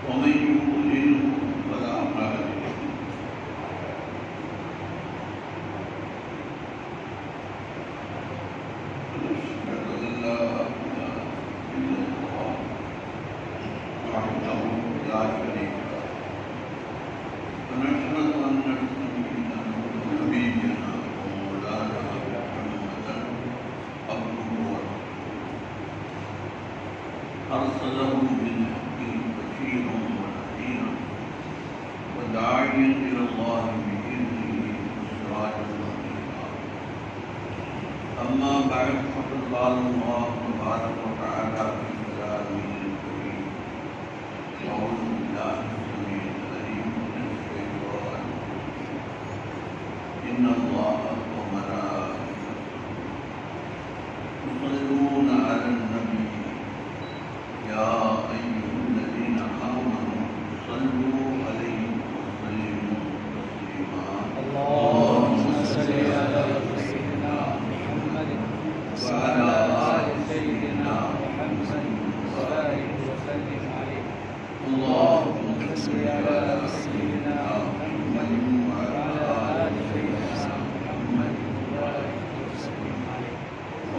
ومن يضلله فلا هادي له ونشهد أن لا إله إلا الله وحده لا شريك له ونشهد أن سيدنا ونبينا ومولانا محمدا عبده ورسوله أرسله بالحق بشيرا ونذيرا وداعيا إلى الله بإذنه وسراجا منيرا أما بعد فقد قال الله تبارك وتعالى في كلامه الكريم أعوذ بالله السميع العليم من الشيطان الرجيم إن الله وملائكته يصلون على النبي يا أيها الذين آمنوا صلوا عليه وسلموا تسليما اللهم صل على سيدنا محمد وعلى آل سيدنا محمد وبارك وسلم عليه. اللهم صل على سيدنا محمد وعلى آل سيدنا محمد وبارك وسلم عليه.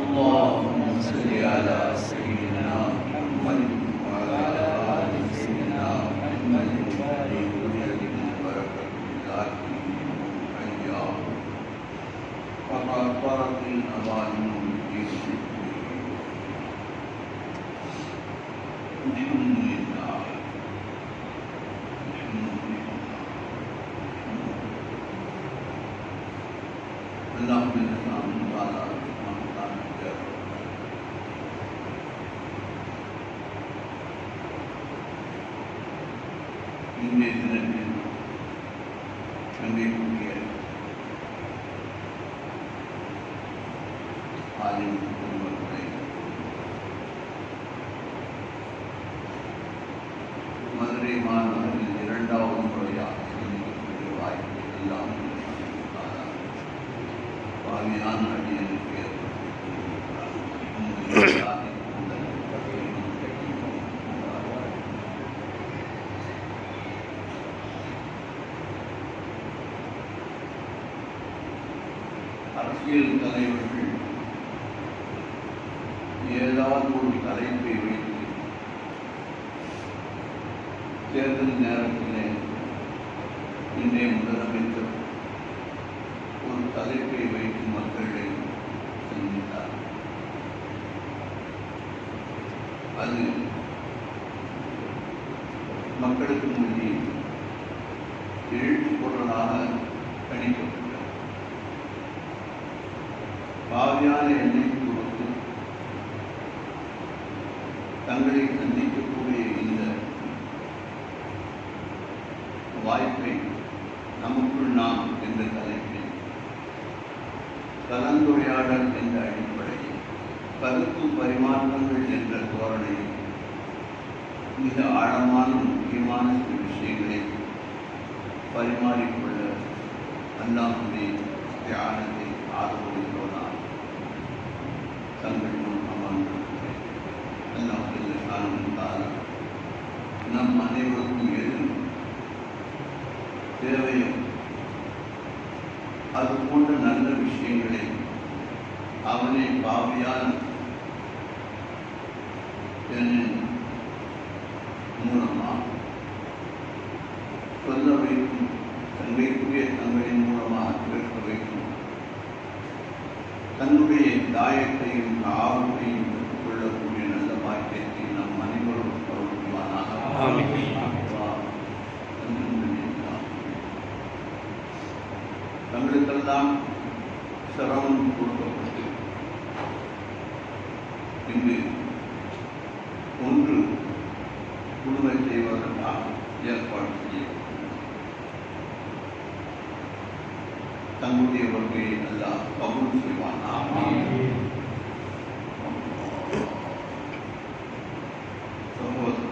اللهم صل على سيدنا محمد وعلى آل سيدنا محمد وبارك وسلم أيام فقاطرت الأواني في الحمد لله اللهم إنك تعالى இன்றைய தினத்தில் அங்கேக்கூடிய ஆலிம் குடும்பத்தை மதுரை மாநகரில் இரண்டாவது முறையாக சந்திக்கக்கூடிய வாய்ப்பு எல்லாம் பாவியான அடியனுக்கு ஏற்பட்டிருக்கிறார். அரசியல் தலைவர்கள் ஏதாவது ஒரு தலைப்பை வைத்து தேர்தல் நேரத்திலே இன்றைய முதலமைச்சர் ஒரு தலைப்பை வைத்து மக்களை சந்தித்தார். அது மக்களுக்கு முன்னே எழுச்சி பொருளாக கணிக்கப்பட்டது. பாவியான எண்ணெய் கொடுத்து தங்களை சந்திக்கக்கூடிய இந்த வாய்ப்பை நமக்குள் நாம் என்ற தலைப்பில் கலந்துரையாடல் என்ற அடிப்படையில் கருத்து பரிமாற்றங்கள் என்ற தோரணையில் மிக ஆழமான முக்கியமான சில விஷயங்களை பரிமாறிக்கொள்ள அல்லாஹ்வுடைய தியானத்தை ஆதரவுள்ளோனால் தங்கள் முன் அமர்ந்திருக்கிறேன். அல்லாஹ் நம் அனைவருக்கும் எது தேவையோ அது போன்ற நல்ல விஷயங்களை அவனை பாவியான மூலமாக சொல்ல வைக்கும், தங்கைக்குரிய தங்களின் மூலமாக கேட்க வைக்கும், தன்னுடைய தாயத்தையும் ஆபத்தையும் பெற்றுக்கொள்ளக்கூடிய நல்ல பாக்கியத்தை நம் அனைவரும் கருதுவானாக. தங்களுக்கெல்லாம் சிரமம் கொடுக்கப்பட்டு இங்கு ஒன்று குழுவை செய்வதற்காக ஏற்பாடு செய்யப்பட்டது. தங்களுடைய வருகையை நல்லா கபூல் செய்வானா. சகோதரர்,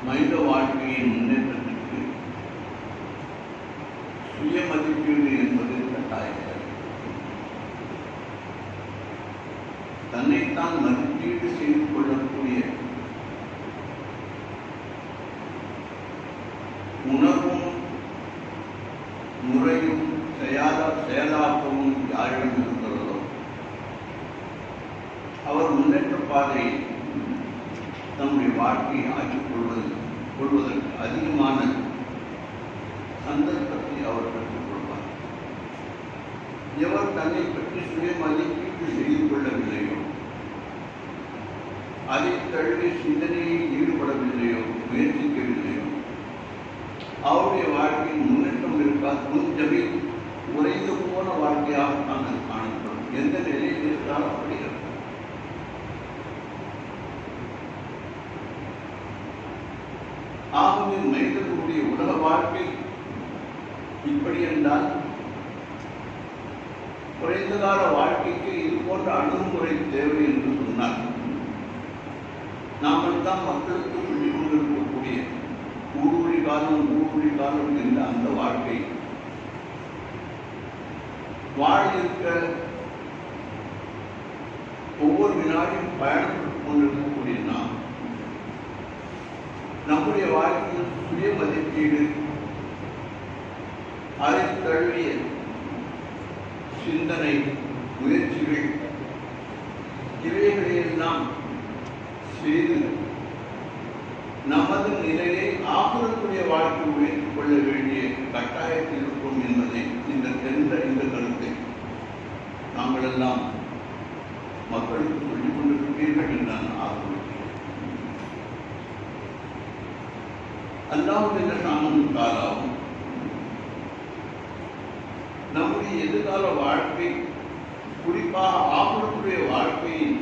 மனித வாழ்க்கையின் முன்னேற்றத்திற்கு சுய மதிப்பீடு என்பது கட்டாயம். தன்னைத்தான் மதிப்பீடு செய்து கொள்ளக்கூடிய உணர்வும் முறையும் செயலாக்கமும் யாரிடம் இருக்கிறதோ அவர் முன்னேற்ற பாதையை தம்முடைய வாழ்க்கையை ஆக்கிக் கொள்வதற்கு அதிகமான சந்தர்ப்பத்தை அவர் பெற்றுக் கொள்வார். எவர் தன்னை பற்றி சுய மதிப்பீடு செய்து கொள்ளவில்லையோ, அதை தழுவி சிந்தனையில் ஈடுபடவில்லையோ, முயற்சிக்கவில்லையோ, அவருடைய வாழ்க்கையில் முன்னேற்றம் இருக்காது. கொஞ்சமே உறைந்து போன வாழ்க்கையாக நாங்கள் காணப்படும். எந்த நிலையில் இருந்தால் அப்படி இருக்கும். ஆகவே மனிதர்களுடைய உலக வாழ்க்கை இப்படி என்றால் குறைந்த கால வாழ்க்கைக்கு இது போன்ற அணுகுமுறை தேவை என்று சொன்னார். நாங்கள் தான் மக்களுக்கு சொல்லிக் கொண்டிருக்கக்கூடிய ஊடுருவி காலம் என்ற அந்த வாழ்க்கை வாழ இருக்க ஒவ்வொரு வினாடியும் பயணப்பட்டுக் கொண்டிருக்கக்கூடிய நாம் நம்முடைய வாழ்க்கையில் சுய மதிப்பீடு, அதை தழுவிய சிந்தனை முயற்சிகள் இவைகளையெல்லாம் செய்து நமது நிலையை ஆகுறக்கூடிய வாழ்க்கை உயர்த்திக் கொள்ள வேண்டிய கட்டாயத்தில் இருக்கும் என்பதை இந்த கருத்தை நாங்கள் எல்லாம் மக்களுக்கு சொல்லிக் கொண்டிருக்கிறீர்கள் என்று நான் ஆகுகிறேன். அல்லாஹ்வுடைய ஷானும் தாலாவும் நம்முடைய எதிர்கால வாழ்க்கை, குறிப்பாக ஆகுறக்கூடிய வாழ்க்கையின்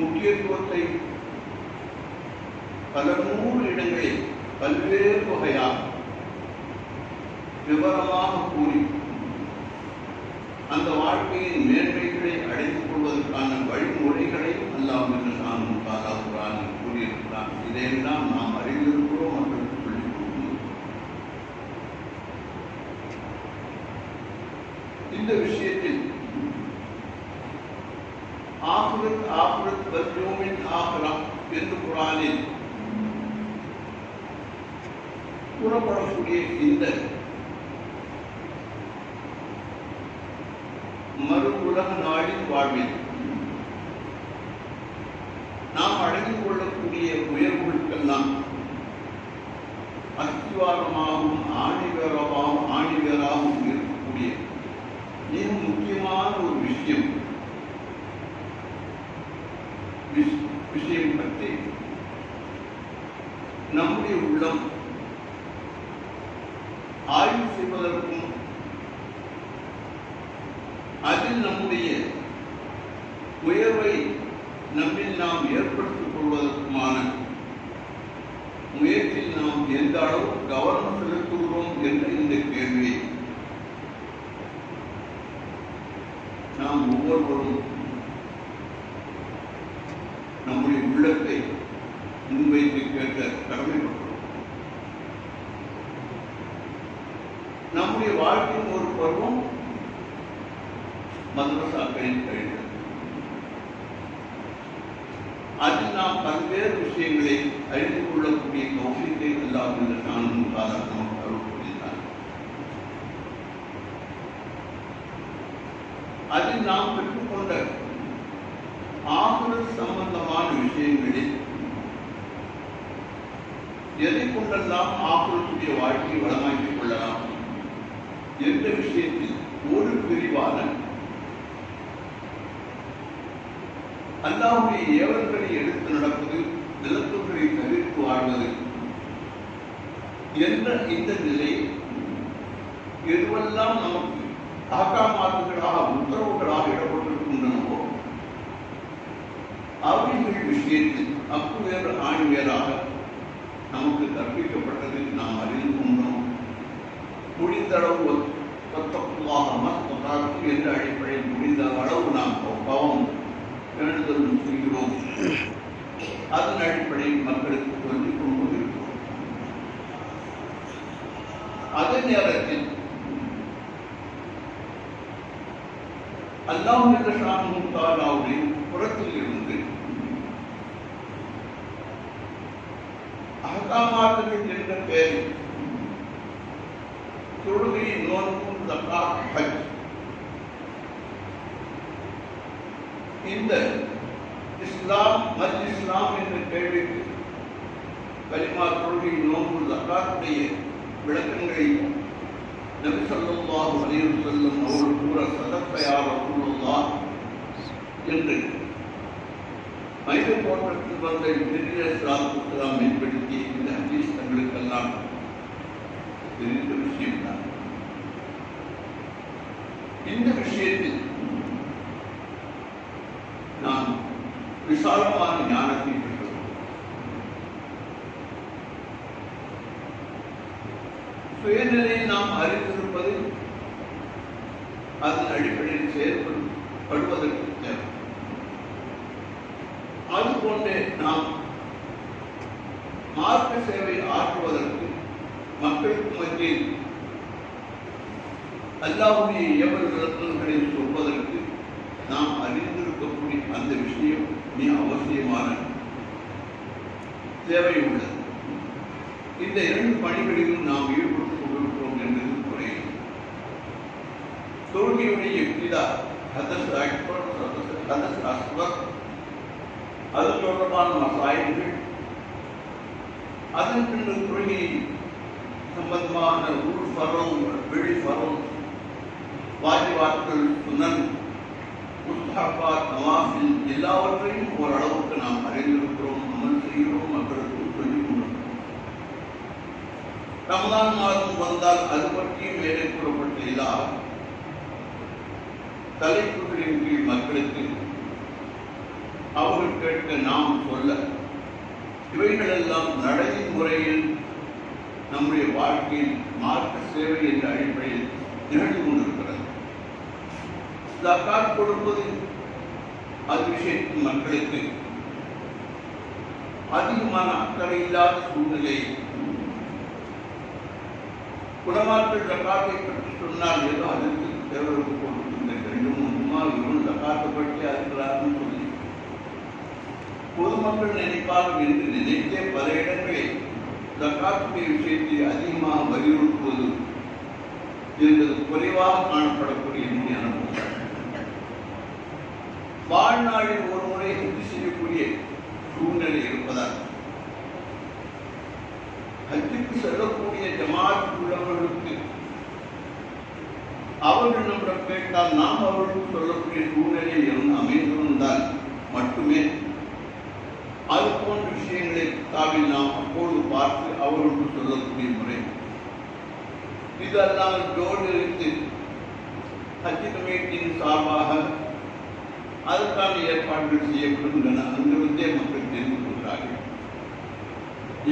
முக்கியத்துவத்தை பல 100 இடங்களில் பல்வேறு வகையாக விவரமாக கூறி அந்த வாழ்க்கையின் மேன்மைகளை அடைந்து கொள்வதற்கான வழிமுறைகளை அல்லாஹ்வுடைய ஷானும் தாலா குர்ஆனில் கூறியிருக்கிறார். இதையெல்லாம் நாம் அறிந்திருக்கிறோம், மக்களுக்கு சொல்லிக் கொடுக்கிறோம். இந்த விஷயத்தில் ஆகிரத் வல் யௌமில் ஆகிரா என்று குர்ஆனில் கூறப்படக்கூடிய இந்த மறு உலக நாளின் வாழ்வில் நாம் அடைந்து கொள்ளக்கூடிய உயர்வுகளுக்கெல்லாம் அஸ்திவாரமாகவும் ஆணிவேராகவும் இருக்கக்கூடிய மிக முக்கியமான ஒரு விஷயம் பற்றி நம்முடைய உள்ளம் ஆய்வு செய்வதற்கும் அதில் நம்முடைய உயர்வை நம்மில் நாம் ஏற்படுத்திக் கொள்வதற்குமான முயற்சியில் நாம் எந்த அளவு கவனம் செலுத்துகிறோம் என்ற இந்த கேள்வியை நாம் ஒவ்வொருவரும் நம்முடைய உள்ளத்தை முன்வைத்து கேட்க கடமைப்பட்டோம். நம்முடைய வாழ்க்கையின் ஒரு பருவம் மதரசாக்களில் கழிந்தது. அதில் நாம் பல்வேறு விஷயங்களை அறிந்து கொள்ளக்கூடிய தௌஃபீக்கை அல்லாஹ் ஷானுஹு தஆலா நமக்கு அருள் புரிந்தார். அதில் நாம் பெற்றுக்கொண்ட ஆகிரத் சம்பந்தமான விஷயங்களில் எதை கொண்டெல்லாம் ஆகிரத்துடைய வாழ்க்கையை வளமாக்கிக் கொள்ளலாம் என்ற விஷயத்தில் ஒரு பிரிவான அல்லாஹ்வுடைய ஏவல்களை எடுத்து நடப்பது, விலக்குகளை தவிர்த்து வாழ்வது என்ற இந்த நிலை எதுவெல்லாம் நமக்கு ஆக்காமாத்துகளாக உத்தரவுகளாக இடப்பட்டிருக்கின்றனவோ அவைகள் விஷயத்தில் அக்குவேறு ஆணிவேராக நமக்கு கற்பிக்கப்பட்டது நாம் அறிந்து கொண்டோம். முடிந்தளவு என்ற அடிப்படையில் முடிந்த அளவு நாம் பாவம் வேண்டுதலும் செய்கிறோம். அதன் அடிப்படையில் மக்களுக்கு சொல்லிக் கொண்டு இருக்கிறோம். அதே நேரத்தில் அல்லாஹ் ஜல்லஷானஹு தஆலாவுடைய புறத்தில் இருந்து அஹ்காமாத்துகள் என்ற பெயரில் தொழுகை, நோன்பு, ஸகாத், ஹஜ் இந்த இஸ்லாம் இஸ்லாம் என்ற கேள்விக்கு கலிமா, தொழுகை, நோன்பு, ஸகாத்துடைய விளக்கங்களை நபி ஸல்லல்லாஹு அலைஹி வஸல்லம் அவர்கள் கூற ஸதக்க யா ரசூலுல்லாஹ் என்று மனித தோற்றத்தில் வந்த நபியே ஸல்லல்லாஹு அலைஹி வஸல்லம் மேம்படுத்திய இந்த ஹதீஸ் தங்களுக்கெல்லாம் தெரிந்த விஷயம்தான். இந்த விஷயத்தில் நாம் விசாலமான ஞானத்தை பெற்றோம். சுயநிலையை நாம் அறிந்திருப்பது அதன் அடிப்படையில் செயல்படுவதற்கு தேவை. அதுபோன்றே நாம் மார்க்க சேவை ஆற்றுவதற்கு, மக்களுக்கு மத்தியில் அல்லாஹ்வுடைய ஏவல் விளக்கங்களை சொல்வதற்கு நாம் அறிந்திருக்கக்கூடிய அந்த விஷயம் மிக அவசியமான தேவை உள்ளது. இந்த இரண்டு பணிகளிலும் நாம் ஈடுபட்டுக் கொண்டிருக்கிறோம் என்பது குறையும். தொழுகையுடைய இப்திதா, ஹதஸ் அக்பர், ஹதஸ் அஸ்கர், அது தொடர்பான மசாயில்கள், அதன் பின்னர் தொழுகை சம்பந்தமான உள் ஃபர்ல், வெளி ஃபர்ல், வாஜிபாத்துகள், சுனன், முஸ்தஹபாத், நவாஃபில் எல்லாவற்றையும் ஓரளவுக்கு நாம் அறிந்திருக்கிறோம், அமல் செய்கிறோம், மக்களுக்கு சொல்லிக் கொண்டிருக்கிறோம். ரமலான் மாதம் வந்தால் அது பற்றியும் மேலே கூறப்பட்ட எல்லா தலைப்புகளின் கீழ் மக்களுக்கு அவர்கள் கேட்க நாம் சொல்ல, இவைகளெல்லாம் நடைமுறையில் நம்முடைய வாழ்க்கையில் மார்க்க சேவை என்ற அடிப்படையில் நிகழ்ந்து கொண்டிருக்கிறது. ஸகாத் கொடுப்பது அது விஷயத்தில் மக்களுக்கு அதிகமான அக்கறை இல்லாத சூழ்நிலை. குலமாக்கள் ஸகாத்தை பற்றி சொன்னால் ஏதோ அதற்கு தேவைக்கு கொடுக்கின்ற ரெண்டும் முன்மா இவரும் ஸகாத்தை பற்றி அறிகிறார்கள் சொல்லி பொதுமக்கள் நினைப்பார்கள் என்று நினைத்தே பல இடங்களில் ஸகாத்துடைய விஷயத்தை அதிகமாக வலியுறுத்துவது என்பது குறைவாக காணப்படக்கூடிய என்னுடைய அனுபவம். வாழ்நாளில் ஒரு முறை ஹஜ் செய்யக்கூடிய சூழ்நிலை இருப்பதால் ஹஜ்ஜுக்கு செல்லக்கூடிய ஜமாத் உள்ளவர்களுக்கு அவர்கள் நம்மிடம் கேட்டால் நாம் அவர்களுக்கு சொல்லக்கூடிய சூழ்நிலை அமைந்திருந்தால் மட்டுமே அது போன்ற விஷயங்களை தாவில் நாம் அப்பொழுது பார்த்து அவர்களுக்கு சொல்லக்கூடிய முறை. இது அல்லாமல் ஜோடு இருந்து ஹஜ் கமிட்டியின் சார்பாக அதற்கான ஏற்பாடுகள் செய்யப்படுகின்றன. அங்கிருந்தே மக்கள் தெரிந்து கொள்கிறார்கள்.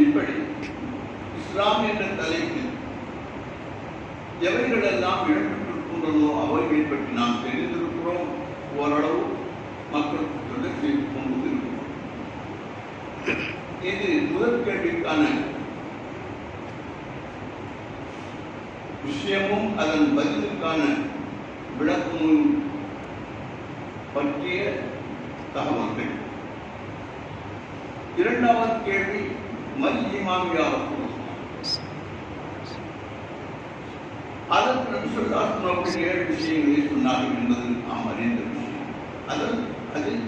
இப்படி இஸ்லாம் என்ற தலைப்பில் எவைகளெல்லாம் இடம்பெற்றிருக்கின்றனோ அவைகளை பற்றி நாம் தெரிந்திருக்கிறோம். ஓரளவு மக்களுக்கு சொல்ல செய்து கொண்டு இருக்கிறோம். இது முதல் கேள்விக்கான விஷயமும் அதன் பதிலுக்கான விளக்கமும் பற்றிய தகவல்கள். இரண்டாவது கேள்வி, மல் ஈமான் யா ரசூலுல்லாஹ். அதற்கு நபி ஸல்லல்லாஹு அலைஹி வஸல்லம் 7 விஷயங்களை சொன்னார்கள் என்பது நாம் அறிந்த விஷயம். அதில்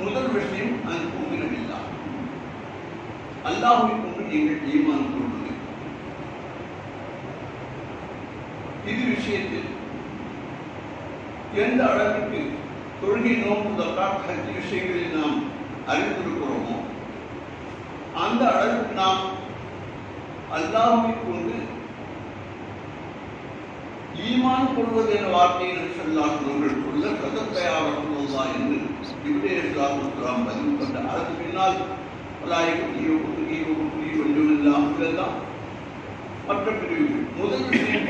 முதல் விஷயம் அன் துமின பில்லாஹ், அல்லாஹ்வை கொண்டு நீங்கள் ஈமான் கொள்ளுங்கள். இது விஷயத்தில் எந்த அளவுக்கு தொழுகை, நோன்பு, ஸகாத், ஹஜ் விஷயங்களில் நாம் அறிந்திருக்கிறோமோ அந்த அளவுக்கு நாம் அல்லாஹ்வை கொண்டு ஈமான் கொள்வது என்ற வார்த்தையை நபி ஸல்லல்லாஹு அலைஹி வஸல்லம் சொல்ல ஸதக்க யா ரசூலுல்லாஹ் என்று இப்ராஹீம் ஸல்லல்லாஹு அலைஹி வஸல்லம் பதில் கொண்டார். அதற்கு பின்னால் இதெல்லாம் மற்ற பிரிவுகள். முதல் விஷயம்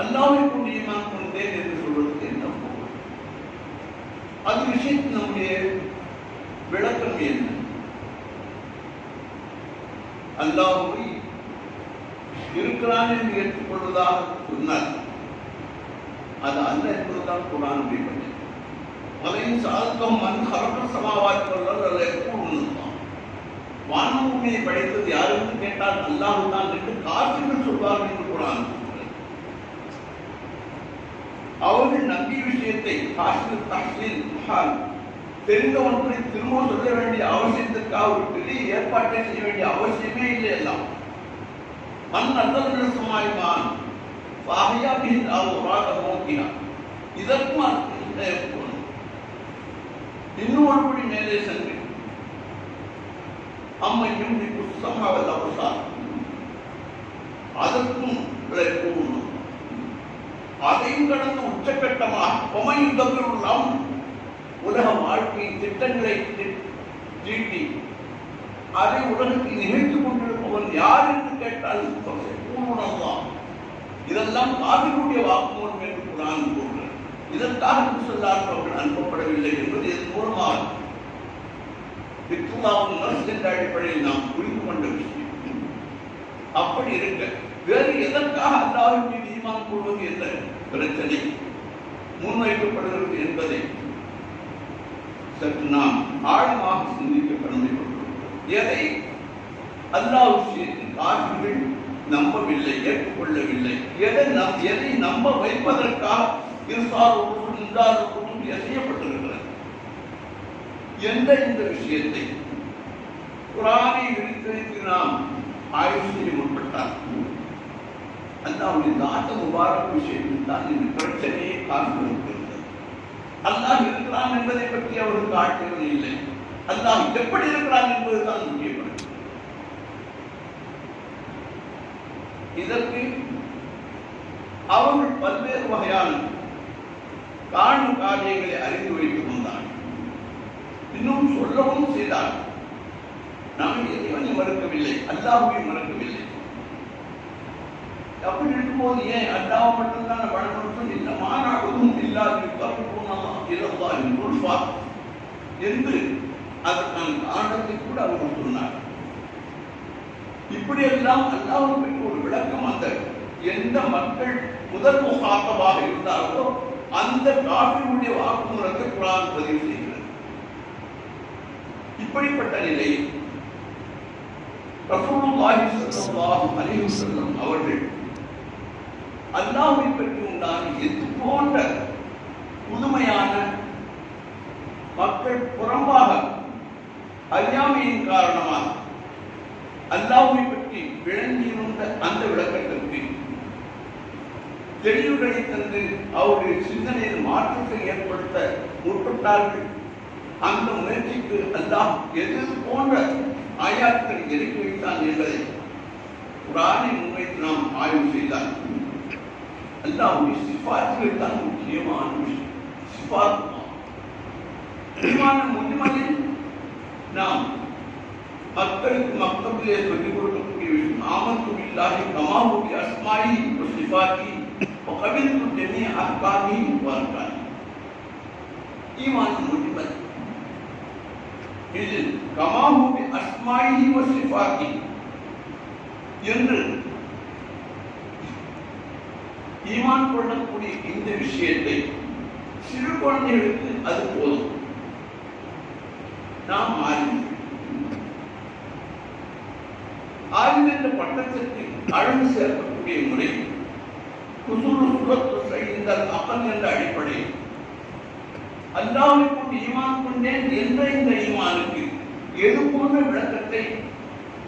அல்லாஹ்வை கொண்டு ஈமான் கொண்டேன் என்று சொல்வதற்கு என்ன பொருள்? அது விஷயத்தில் நம்முடைய விளக்கம் என்ன? அல்லாஹ்வை இருக்கிறான் என்று ஏற்றுக்கொள்வதாக சொன்னார். அது அல்ல என்பதுதான் குர்ஆனுடைய பதில். வலையின் சால்கம் மண் ஹரக்க சமாவாக்கள் அல்ல எப்பொழுதுதான் வானம் பூமியை படைத்தது யார் என்று கேட்டால் அல்லாஹ் தான் என்று காஃபிர்கள் சொல்வார்கள் என்று குர்ஆன் சொல்கிறது. அவர்கள் நம்பிய விஷயத்தை காஷ்மீர் தஹ்லீல் முஹால் தெரிந்த ஒன்றை திரும்ப சொல்ல வேண்டிய அவசியத்திற்காக ஒரு பெரிய ஏற்பாட்டை செய்ய வேண்டிய அவசியமே இல்லை. எல்லாம் மண் அல்ல சமாய்மான் பாகையா பின் அவராக நோக்கினா இதற்கும் இன்னும் ஒருபடி மேலே சென்று அம்மையும் சமாவல் அவசார் அதற்கும் விளைக்கும் அதையும் கடந்து உச்சக்கட்டமாக பொமையுள்ளம் உலக வாழ்க்கையின் திட்டங்களை தீட்டி அதை உலகத்தில் நிகழ்த்துக் கொண்டிருப்பவன் யார் என்று கேட்டால் பூர்ணம்தான். இதெல்லாம் காவிரியுடைய வாக்குமூலம் என்று குர்ஆன் கூறுகிறது. இதற்காக அவர்கள் அனுப்பப்படவில்லை என்பது இதன் மூலமாக என்ற அடிப்படையில் நாம் புரிந்து கொண்ட விஷயம். அப்படி இருக்க வேறு எதற்காக அல்லாஹ்வின் மீது ஈமான் கொள்வது என்ற பிரச்சனை முன்வைக்கப்படுகிறது என்பதை சற்று நாம் ஆழமாக சிந்திக்க கடமைப்பட்டுள்ளோம். எதை அல்லாஹ் விஷயத்தில் காவிர்கள் நம்பவில்லை, ஏற்றுக்கொள்ளவில்லை, எதை நம்ப வைப்பதற்காக செய்யப்பட்டிருக்கிறது என்ற இந்த விஷயத்தை குர்ஆனை விரித்து நாம் ஆய்வு செய்ய முற்பட்டால் அல்லாஹ்வுடைய தாத்த முபாரக் விஷயத்தில் தான் இந்த பிரச்சனையை காண்பிருக்கிறது. அல்லாஹ் இருக்கிறான் என்பதை பற்றி அவருக்கு ஆட்சேபனை இல்லை. அல்லாஹ் எப்படி இருக்கிறான் என்பதுதான் முக்கியப்படுகிறது. இதற்கு அவர்கள் பல்வேறு வகையான காணும் காரியங்களை அறிந்து வைத்துக் கொண்டார். இன்னும் சொல்லவும் செய்தார். நாம் இறைவனை மறுக்கவில்லை, அல்லாஹ்வை மறுக்கவில்லை. அப்படி இருக்கும்போது ஏன் அல்லாஹ் மட்டும்தான் வழங்கணும் இந்த மாநாடுதும் இல்லாத என்று அதற்கான காரணத்தை கூட அவர் சொன்னார். இப்படியெல்லாம் அல்லாஹ்வை பற்றி ஒரு விளக்கம் அந்த எந்த மக்கள் முதல் முகாத்தமாக இருந்தார்களோ அந்த காஃபிருடைய வாக்குமூலத்தை குர்ஆன் பதிவு செய்கிறது. இப்படிப்பட்ட நிலை ரசூலுல்லாஹி ஸல்லல்லாஹு அலைஹி வஸல்லம் அவர்கள் அல்லாஹ்வை பற்றி உண்டான இது போன்ற புதுமையான மக்கள் புறம்பாக அறியாமையின் காரணமாக அல்லாஹ்வை பற்றி விளங்கியிருந்த அந்த விளக்கத்திற்கு தெளிவுகளை தந்து அவருடைய சிந்தனையில் மாற்றத்தை ஏற்படுத்த முற்பட்டார்கள். அந்த முயற்சிக்கு அல்லாஹ் எது போன்ற ஆயாக்களை இறக்கி வைத்தான் என்பதை குர்ஆனை முன்வைத்து நாம் ஆய்வு செய்தால் அல்லாஹ்வுடைய சிஃபாத்துகள் தான் முக்கியமான விஷயம். சிஃபாத் முன்னிலையில் நாம் மக்களுக்கு மக்தபிலே சொல்லிக் கொடுக்கக்கூடிய விஷயம் ஆமன்து பில்லாஹி கமா ஹுவ அஸ்மாஇஹி வ சிஃபாத்திஹி வ கபில்து ஜமீஅ அஹ்காமிஹி வ அர்கானிஹி. ஈமான் முஜ்மல் இதில் கமா ஹுவ அஸ்மாஇஹி வ சிஃபாத்திஹி என்று ஈமான் கொள்ளக்கூடிய இந்த விஷயத்தை சிறு குழந்தைகளுக்கு அது போதும். நாம் ஆலிம் என்ற பட்டத்திற்கு அழகு சேர்க்கக்கூடிய முறை இந்த அகல் என்ற அடிப்படையில் அல்லாஹ்வை கொண்டு ஈமான் கொண்டேன் என்ற இந்த ஈமானுக்கு எது போன்ற விளக்கத்தை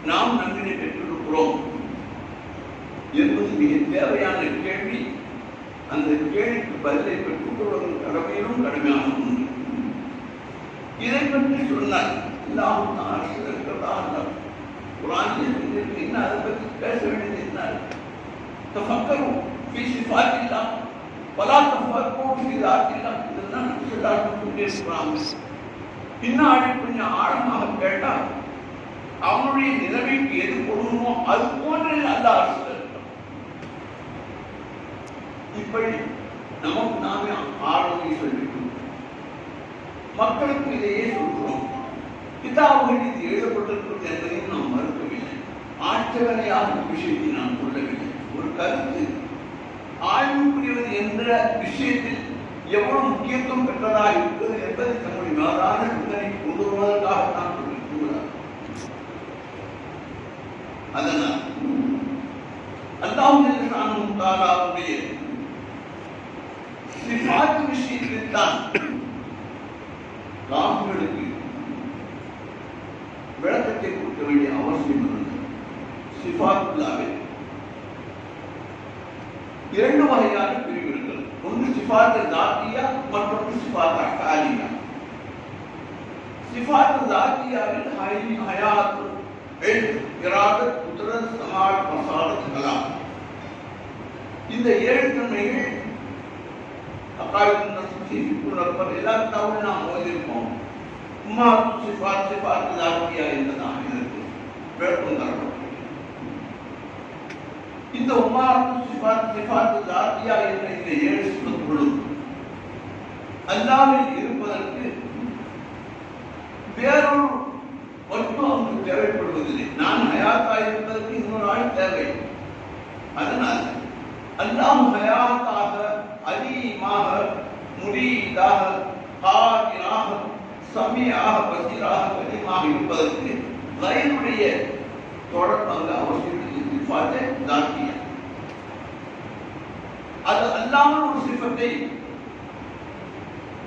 நாம் நன்றினை பெற்றிருக்கிறோம் என்பது மிக தேவையான கேள்வி. அந்த கேள்விக்கு பதிலை பெற்றுக் கொள்வதன் கடமையிலும் கடுமையான ஒன்று. இதை பற்றி சொன்னார் என்ன அதை பற்றி பேச வேண்டியது என்ன? தஃபக்கரும் ஃபீ சிஃபாத்தில்லாஹ் வலா தஃபக்கரும் ஃபீ ذاتில்லாஹ். இதெல்லாம் நபிகள் சொல்றாங்க. பின்னாடி கொஞ்சம் ஆழமாக கேட்டால் அவனுடைய நிலைமைக்கு எது கொடுமோ அது போன்ற அல்லாஹ் இப்படி நமக்கு நாமே ஆளுமை சொல்லிட்டோம். மக்களுக்கு இதையே சொல்கிறோம். கிதாபுகள் இது எழுதப்பட்டிருக்கிறது என்பதையும் நாம் மறுக்கவில்லை. ஆட்சேபனையான விஷயத்தை நான் சொல்லவில்லை. ஒரு கருத்து ஆய்வு புரிவது என்ற விஷயத்தில் எவ்வளவு முக்கியத்துவம் பெற்றதாக இருக்கிறது என்பதை தன்னுடைய மேலான சிந்தனை கொண்டு வருவதற்காகத்தான் சொல்லியிருக்கிறார். அதனால் அல்லாஹ் தாலாவுடைய சிஃபாத் விஷயத்தில் தான் காஃபிர்களுக்கு விளக்கத்தை கொடுக்க வேண்டிய அவசியம் இருந்தது. சிஃபாத்துல்லாவில் இரண்டு வகையான பிரிவு இருக்கிறது. ஒன்று சிஃபாத் தாத்தியா, மற்றொன்று சிஃபாத் அஃஆலியா. சிஃபாத் தாத்தியாவில் ஹயாத், இல்ம், இராதத், குத்ரத், ஸஹாத், மஸாலத், கலாம் இந்த ஏழு தன்மைகள் அகாயிதுன் நஸ்ஸி ஃபிக்குல் எல்லாம் தவிர நாம் ஓதிருப்போம். சிஃபாத் தாத்தியா என்பதாக இதற்கு விளக்கம் தரப்படும். இந்த சிஃபாத் தாத்தியா என்ற இந்த ஏழு சிஃபத்துகளும் அல்லாஹ்வில் இருப்பதற்கு வேறொரு வஸ்து அங்கு தேவைப்படுவதில்லை. நான் ஹயாத்தாக இருப்பதற்கு இன்னொரு ஆள் தேவை. அதனால் அல்லாஹ் ஹயாத்தாக, அலீமாக, முரீதாக, காதிராக, சமீஆக, பஸீராக, கலீமாக இருப்பதற்கு கைருடைய தொடர்பு அங்கு அவசியம். சிஃபாத் தாத்தியா அது அல்லாமல் ஒரு சிஃபத்தை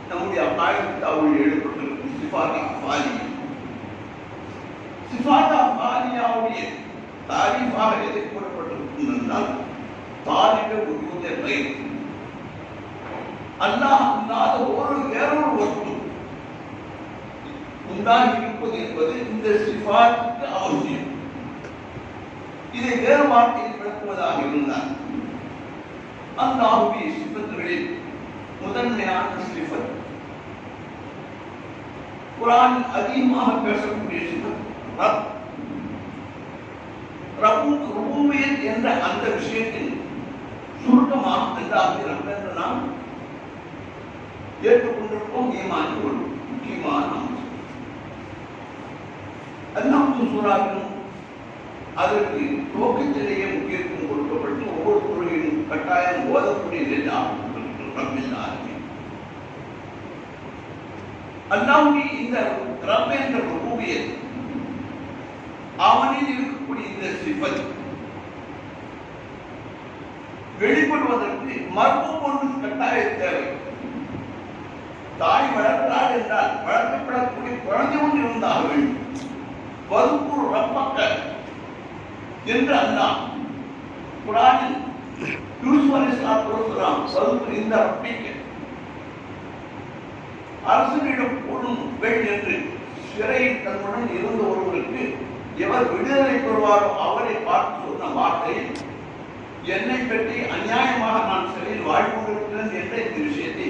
நம்முடைய அகாயிதுல் எழுதப்பட்டிருக்கும். சிஃபாத் அஃஆலியா. சிஃபாத் அஃஆலியாவுடைய தாரீஃபாக எதை கூறப்பட்டிருக்கும் என்றால் தாரிக உருவத்தை கைர், அல்லாஹ் அல்லாத வேறொரு வஸ்து உண்டாகி இருப்பது என்பது இந்த சிஃபாத்துக்கு அவசியம். இதை வேறு வார்த்தையில் விளக்குவதாக இருந்தால் அல்லாஹ்வுடைய சிஃபத்துகளில் முதன்மையான சிஃபத், குர்ஆனில் அதிகமாக பேசக்கூடிய சிஃபத் ரப். ரபூபியத் என்ற அந்த விஷயத்தில் சுருக்கமாக அல்லாஹ்வை ரப் என்று நாம் ஏற்றுக்கொண்டிருப்போம். ஈமானில் ஒரு முக்கியமான அம்சம். அல்லாஹ் சூராவிலும் அதற்கு துவக்கத்திலேயே முக்கியத்துவம் கொடுக்கப்பட்டு ஒவ்வொரு துறையிலும் கட்டாயம் ஓதக்கூடிய அல்லாஹ்வுடைய இந்த ரப் என்ற ரபூபியத், அவனில் இருக்கக்கூடிய இந்த சிஃபத் வெளிப்படுவதற்கு மர்மம் ஒன்று கட்டாய தேவை. தாய் வளர்க்கிறாள் என்றால் வளர்க்கப்படக்கூடிய குழந்தை ஒன்று இருந்தாக வேண்டும். வதுக்குர் ரப்பக்க என்று அல்லாஹ் குர்ஆனில் யூசுப் அலைஹிஸ்ஸலாத்து வஸ்ஸலாம் வதுக்குர் இந்த ரப்பிக்க அரசனிடம் கொடுங்கள் என்று சிறையில் தன்னுடன் இருந்த ஒருவருக்கு எவர் விடுதலை பெறுவாரோ அவரை பார்த்து சொன்ன வார்த்தையில், என்னை பற்றி அநியாயமாக நான் சிறையில் வாழ்க்கொண்டிருக்கிறேன் என்ற இந்த விஷயத்தை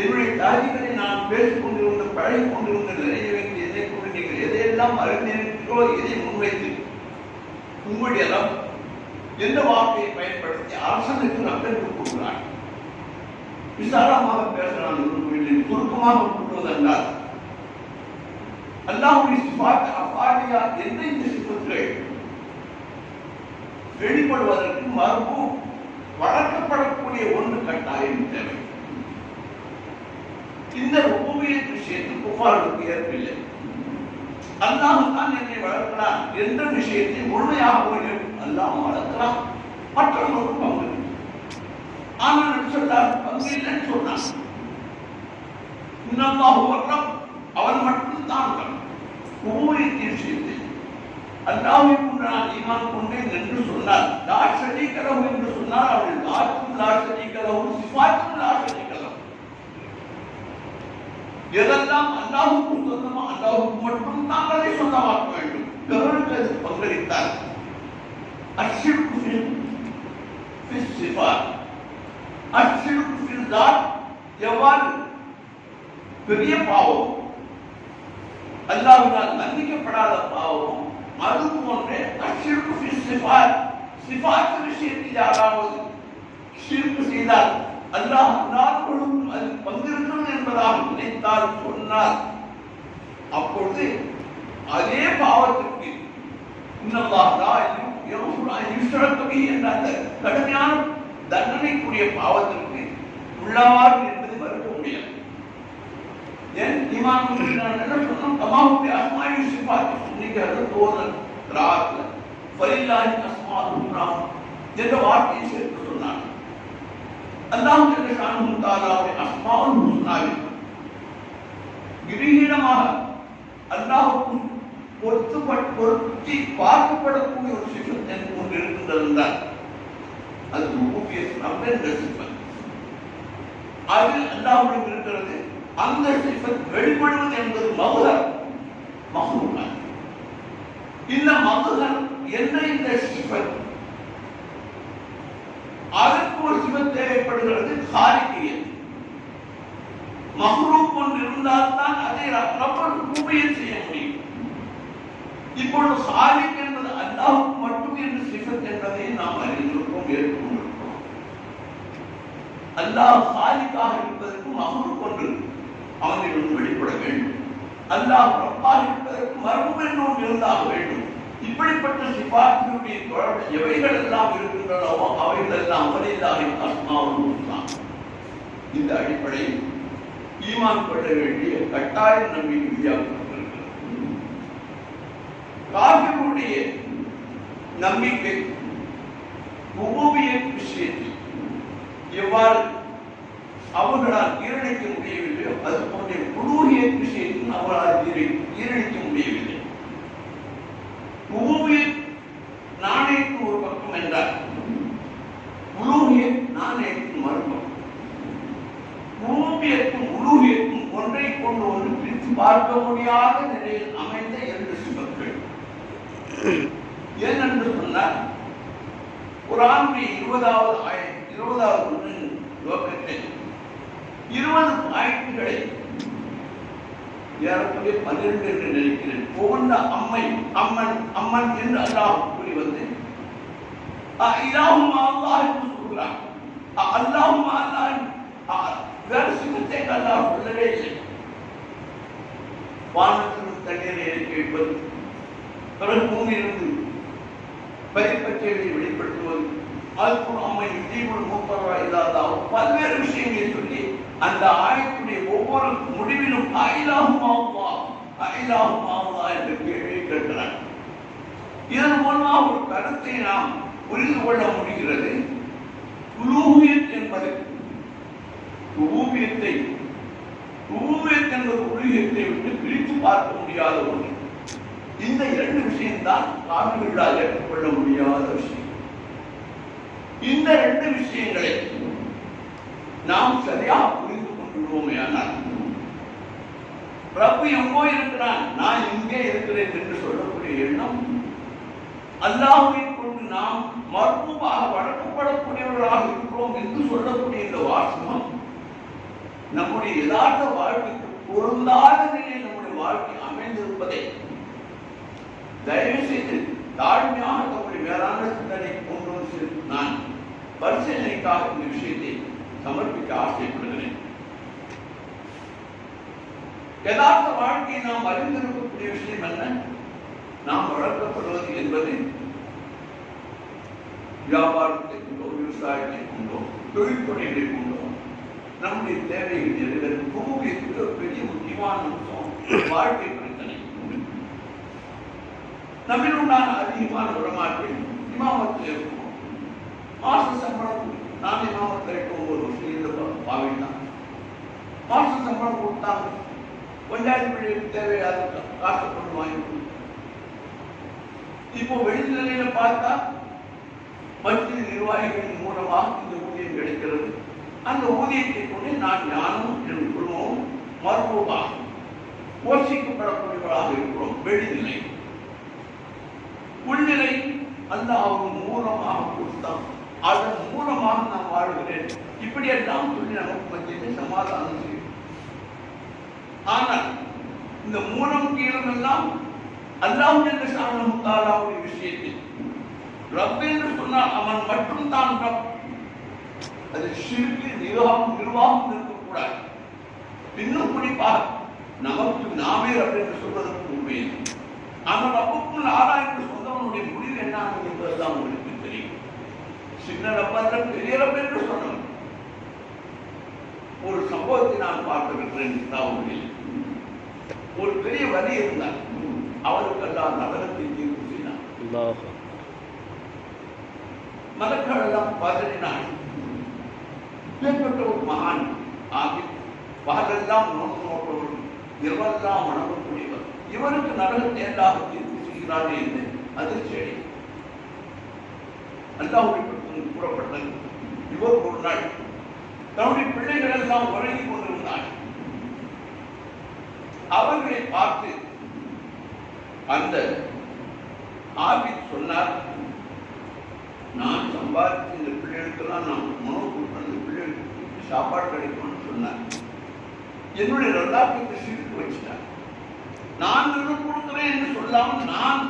என்னுடைய தாதிகளை நான் பேசிக் கொண்டிருந்த பழகி கொண்டிருந்த நிறைய வைத்து என்னை கொண்டு நீங்கள் எதையெல்லாம் அறிந்திருக்கிறோ எதை முன்வைத்து உங்களுடைய ரப் எந்த வார்த்தையை பயன்படுத்தி அரசனுக்கு ரப்பென்று கொடுக்கிறார். விசாலமாக பேசலாம் சுருக்கமாக கூறுவதென்றால் அல்லாஹ்வுடைய சிஃபாத் அஃஆலியா என்ற இந்த சிஃபத்துகள் வெளிப்படுவதற்கு மர்பூ வளர்க்கப்படக்கூடிய ஒன்று கட்டாயம் தேவை. இந்த ரபூபியத் விஷயத்தில் குஃபாருக்கு ஏற்பில்லை. அல்லாஹ் தான் என்னை வளர்க்கிறான் என்ற விஷயத்தை முழுமையாக அல்லாஹ் வளர்க்கிறான், மற்றவர்களுக்கு பங்கு. ஆனால் சொன்னார் பங்கு இல்லைன்னு சொன்னான். இன்னல்லாஹு ரப், அவன் மட்டும்தான் ரபூபியத் விஷயத்தில் அல்லாஹ்வை கொண்டு நான் ஈமான் கொண்டேன் என்று சொன்னார். லா ஷரீக லஹு என்று சொன்னால் அவர்கள் லாத்தும் லா ஷரீக லஹு, சிஃபாத்தும் லா ஷரீக லஹு. எதெல்லாம் அல்லாஹ்வுக்கு சொந்தமோ அல்லாஹ்வுக்கு மட்டும் தான் அதை சொந்தமாக்க வேண்டும். பிறருக்கு அது பங்களித்தார். அஷ்ஷிர்கு ஃபில் சிஃபாத், அஷ்ஷிர்கு ஃபில் ஸாத் எவ்வாறு பெரிய பாவம், அல்லாஹ்வினால் மன்னிக்கப்படாத பாவம், அது போன்றே அஷ்ஷிர்கு ஃபில் சிஃபாத், சிஃபாத் விஷயத்தில் யாராவது ஷிர்க் செய்தால் அல்லாஹ் நாட்களும் அது பங்கிருக்கும் என்பதாக நினைத்தால் சொன்னார், அப்பொழுது அதே பாவத்திற்கு இன்னல்லாஹ் லா யக்ஃபிரு அன் யுஷ்ரக பிஹி என்ற அந்த கடுமையான தண்டனைக்குரிய பாவத்திற்கு உள்ளார் என்பது மறுக்க முடியாது. ஏன் ஈமான் கொண்டிருக்கிறான் என்ன சொன்னோம்? தமாவுடைய அஸ்மாயு சிஃபாத் சொன்னீங்க தோதல் ராத்ல ஃபலில்லாஹி அஸ்மாஉல் ஹுஸ்னா என்ற வார்த்தையை சேர்த்து சொன்னான். அல்லாஹ் ஜல்ல ஷானுஹு தஆலாவுடைய அஸ்மாஉல் ஹுஸ்னாவில் கிரீடமாக அல்லாஹ்வுக்கு பொருத்தி பார்க்கப்படக்கூடிய ஒரு சிஃபத் என்று ஒன்று இருக்கின்றது என்றால் அது ரூபியத் என்ற சிஃபத். அது அல்லாஹ்வுடன் இருக்கிறது. அந்த சிஃபத் வெளிப்படுவது என்பது மதுஹர் மஹ்லூக். இந்த மதுஹர் என்ன இந்த சிஃபத்? அதற்கு ஒரு சிஃபத் தேவைப்படுகிறது, காலிகியத். மஹ்லூக் ஒன்று இருந்தால்தான் அதை ரப்பர் ரூபியத் செய்ய முடியும். இப்பொழுது காலிக் என்பது அல்லாஹ்வுக்கு மட்டும் என்று சிஃபத் என்பதை நாம் அறிந்திருக்கிறோம், ஏற்றுக்கொண்டிருக்கிறோம். அல்லாஹ் காலிக்காக இருப்பதற்கு மஹ்லூக் ஒன்று அவனிடம் வெளிப்பட வேண்டும். அல்லாஹ் ரப்பாக இருப்பதற்கு மர்மம் என்று ஒன்று இருந்தாக வேண்டும். இப்படிப்பட்ட சிஃபாத்துடைய தொடர்பு எவைகள் எல்லாம் இருக்கின்றனவோ அவைகள் எல்லாம் அவனில்லாஹி அஸ்மாஉல் ஹுஸ்னா. இந்த அடிப்படையில் ஈமான் கொள்ள வேண்டிய கட்டாய நம்பிக்கை விதியாக்கப்பட்டிருக்கிறது. காஃபிருடைய நம்பிக்கை ரூபியத் விஷயத்தில் எவ்வாறு அவர்களால் ஜீரணிக்க முடியவில்லையோ அது போன்ற உலூஹியத் விஷயத்தில் அவர்களால் ஜீரணிக்க முடியவில்லை. ரூபியத் நாணயத்தின் ஒரு பக்கம் என்றால் உலூஹியத் நாணயத்தின் மறுபக்கம். ரூபியத்தும் உலூஹியத்தும் ஒன்றை கொண்டு ஒன்று பிரித்து பார்க்க முடியாத நிலையில் அமைந்த இரண்டு சிபங்கள். ஏனென்று சொன்னால் குர்ஆனுடைய 20வது நோக்கத்தில் 20 பாயிண்ட்களை ஏறக்குறைய 12 என்று நினைக்கிறேன். ஒவ்வொன்று அம்மன் என்று அல்லாஹ் கூறி வந்து இலாஹும் அல்லாஹ் என்று சொல்கிறான். அல்லாஹும் அல்லாஹ் வேறு சின்னத்தை அல்லாஹ் சொல்லவே இல்லை. வானத்திலிருந்து தண்ணீரை இறக்கி வைப்பது, பிறகு பூமியிலிருந்து பயிர்பச்சைகளை வெளிப்படுத்துவது, அதுக்குள் அம்மை தீவுள் மூப்பரவா இல்லாத பல்வேறு விஷயங்களை சொல்லி அந்த ஆயத்துடைய ஒவ்வொரு முடிவிலும் அயிலாஹும் அல்லாஹ் என்ற கேள்வியை கேட்கிறார். இதன் மூலமாக ஒரு கருத்தை நாம் புரிந்து கொள்ள முடிகிறது. உலூஹியத் என்பது ரூபியத்தை என்பது உலூஹியத்தை விட்டு பிரித்து பார்க்க முடியாத ஒன்று. இந்த இரண்டு விஷயம்தான் காவிர்களால் ஏற்றுக்கொள்ள முடியாத விஷயம். இந்த ரெண்டு விஷயங்களை நாம் சரியாக புரிந்து கொண்டுள்ளோமே ஆனால் ரப்பு எங்கோ இருக்கிறான், நான் இங்கே இருக்கிறேன் என்று சொல்லக்கூடிய எண்ணம், அல்லாஹ்வை கொண்டு நாம் மர்மூபாக வழங்கப்படக்கூடியவர்களாக இருக்கிறோம் என்று சொல்லக்கூடிய இந்த வாசகம் நம்முடைய யதார்த்த வாழ்க்கைக்கு பொருந்தாத நிலையில் நம்முடைய வாழ்க்கை அமைந்திருப்பதை தயவு செய்து தாழ்மையாக நம்முடைய மேலான சிந்தனை கொண்டு வந்து நான் பரிசீலனைக்காக இந்த விஷயத்தை சமர்ப்பிக்க ஆசைப்படுகிறேன். யதார்த்த வாழ்க்கையை நாம் அறிந்திருக்கக்கூடிய விஷயம் என்ன? நாம் வளர்க்கப்படுவது என்பது வியாபாரத்தை கொண்டோ, விவசாயத்தை கொண்டோ, தொழில்துறைகளை கொண்டோ நம்முடைய தேவைகள் நிறைவேற்ற பெரிய முக்கியமான அம்சம் வாழ்க்கை பிரச்சனை. நம்மில் உண்டான அதிகமான உடமாற்றில் இமாமத்தில் இருக்கும். மாச சம்பளம் நான் இமாமத்தில் இருக்கும் ஒரு வருஷம் இந்த பாவித்தான். மாச சம்பளம் கொடுத்தாங்க, பஞ்சாயத்து பிள்ளைகளுக்கு தேவையான காசு கொண்டு வாங்கி. இப்போ வெளிநிலையில பார்த்தா மத்திய நிர்வாகிகளின் மூலமாக இந்த ஊதியம் கிடைக்கிறது. அந்த ஊதியத்தை கொண்டு நான் ஞானம் என் குடும்பமும் மருத்துவமாக போஷிக்கப்படக்கூடியவர்களாக இருக்கிறோம். வெளிநிலை உள்நிலை அல்லாஹ்வின் மூலமாக கொடுத்தான், அதன் மூலமாக நான் வாழ்கிறேன். இப்படியெல்லாம் சொல்லி நமக்கு மத்தியிலே சமாதானம் செய்யும். ஆனால் இந்த மூலம் கீழம் எல்லாம் அல்லாஹ் என்ற ஷானுடைய விஷயத்தில் ரப் என்று சொன்னால் அவன் மட்டும் தான் ரப். அது ஷிர்க் நிர்வாகம் இருக்கக்கூடாது. இன்னும் குறிப்பாக நமக்கு நாமே ரப் என்று சொல்வதற்கு உண்மையில் அவன் ரப்புக்குள் ஆறா என்று சொந்தமாக ரப்பனுடைய முடிவு என்ன என்பதுதான் உங்களுக்கு தெரியும். சின்ன ரப்பன் பெரிய ரப்பன் என்று சொன்னோம். ஒரு சம்பவத்தை நான் பார்த்திருக்கிறேன். கிதாபுகளில் ஒரு பெரிய வரி இருந்தார். அவருக்கு எல்லாம் நரகத்தை தீர்ப்பு செய்தார். மலக்கள் எல்லாம் பதறினார். மேற்பட்ட ஒரு மகான் ஆகி பகலெல்லாம் நோக்கவர், இரவெல்லாம் வணங்கக்கூடியவர், இவருக்கு நரகத்தை எல்லாம் தீர்ப்பு செய்கிறார் என்று அதிர்ச்சி அடை அல்லாஹ்வுடைய கூறப்பட்டது. இவர் ஒரு நாள் தன்னுடைய பிள்ளைகள் எல்லாம் உறங்கிக் கொண்டிருந்தார். அவர்களை பார்த்து அந்த ஆபித் சொன்னார், நான் சம்பாதித்து இந்த பிள்ளைகளுக்கெல்லாம் நான் உணவு கொடுப்பேன், இந்த பிள்ளைகளுக்கு சாப்பாடு கிடைக்கும்னு சொன்னார். என்னுடைய ரல்லாக்கு சிரித்து வச்சுட்டார். நான் நிலம் கொடுக்கிறேன் என்று சொல்லாமல் நான்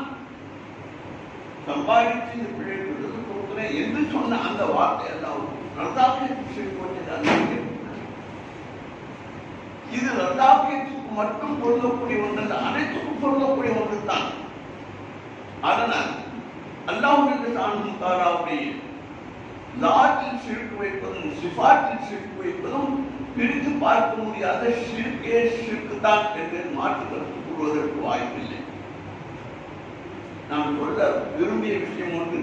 சம்பாதித்து இந்த பிள்ளைகளுக்கு கொடுக்கிறேன் என்று சொன்ன அந்த வார்த்தை எல்லாம் ரல்லாக்கு சிரித்து வச்சது. இது ரல்லாக்கு மட்டும் பொருந்தக்கூடிய ஒன்று, அனைத்துக்கும் பொருந்தக்கூடிய ஒன்று தான். அதனால் அல்லாஹ்வுடைய தாலாவுடைய லாத்தில் சிறுக்கு வைப்பதும் சிஃபாத்தில் சிறுக்கு வைப்பதும் பிரித்து பார்க்க முடியாத சிறுக்கே சிறுக்கு தான் என்று மாற்று கருத்து கூறுவதற்கு வாய்ப்பில்லை. நான் சொல்ல விரும்பிய விஷயம் ஒன்று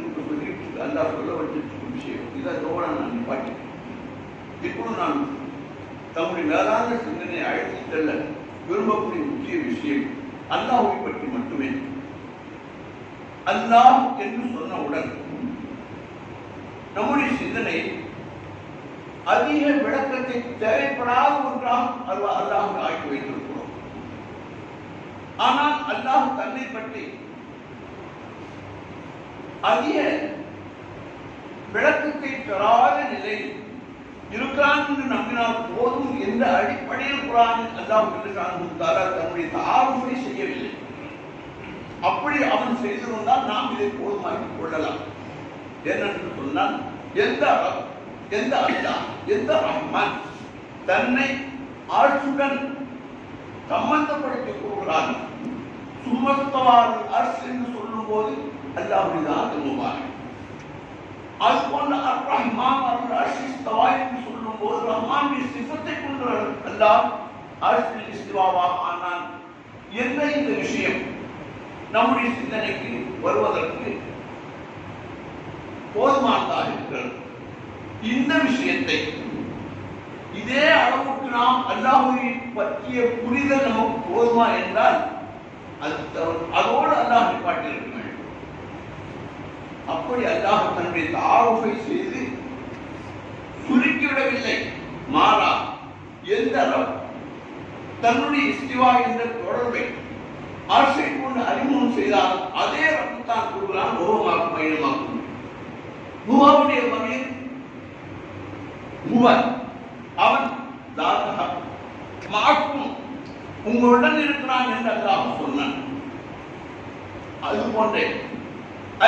அல்லாஹ் சொல்ல வச்சிருக்கும் விஷயம் இதோட நான் நிப்பாட்டேன். இப்போது நான் தம்முடைய மேலான சிந்தனை அழைத்து செல்ல விரும்பக்கூடிய முக்கிய விஷயம் அல்லாஹ்வை பற்றி மட்டுமே. அல்லாஹ் என்று சொன்னவுடன் நம்முடைய சிந்தனை அதிக விளக்கத்தை தேவைப்படாத ஒன்றாக அல்லாஹ் ஆக்கி வைத்திருக்கிறோம். ஆனால் அல்லாஹ் தன்னை பற்றி அதிக விளக்கத்தை பெறாத நிலை இருக்கிறான் என்று நம்பினால் போதும் என்ற அடிப்படையில் குர்ஆன் அல்லாஹ் தன்னுடைய தாருமை செய்யவில்லை. அப்படி அவன் செய்திருந்தால் நாம் இதை போதுமாக்கிக் கொள்ளலாம். ஏனென்று சொன்னால் எந்த அல்லாஹ் எந்த ரஹ்மான் தன்னை ஆட்சியுடன் சம்பந்தப்படுத்திக் கொள்கிறான். சும்மஸ்தவால் அர்ஷ் என்று சொல்லும் போது அல்லாஹ்வுடைய தாத்துவார். அதுபோன்ற அர் ரஹ்மான் அர் அர்ஷிஸ்தவா என்று சொல்லும் போது ரஹ்மானுடைய சிஃபத்தை கொண்டு அல்லாஹ் அர்ஷில் இஸ்திவாவாக ஆனான் என்ற இந்த விஷயம் நம்முடைய சிந்தனைக்கு வருவதற்கு போதுமானதாக இருக்கிறது. இந்த விஷயத்தை இதே அளவுக்கு நாம் அல்லாஹ்வை பற்றிய புரிதல் நமக்கு போதுமா என்றால் அதோடு அல்லாஹ் நிப்பாட்டியிருக்க வேண்டும். அப்படி அல்லாஹ் தன்னுடைய தாரூஃபை செய்து சுருக்கிவிடவில்லை. மாறா எந்த தன்னுடைய இஸ்திவா என்ற தொடர்பை ஆசை கொண்டு அறிமுகம் செய்தால் அதே ரப்புத்தான் கூறுகிறான், முகமாக்கும் பயணமாக்கும். முகவுடைய மனிதன் முகன் அவன் மாக்கும் உங்களுடன் இருக்கிறான் என்று அல்லாஹ் சொன்னான். அது போன்றே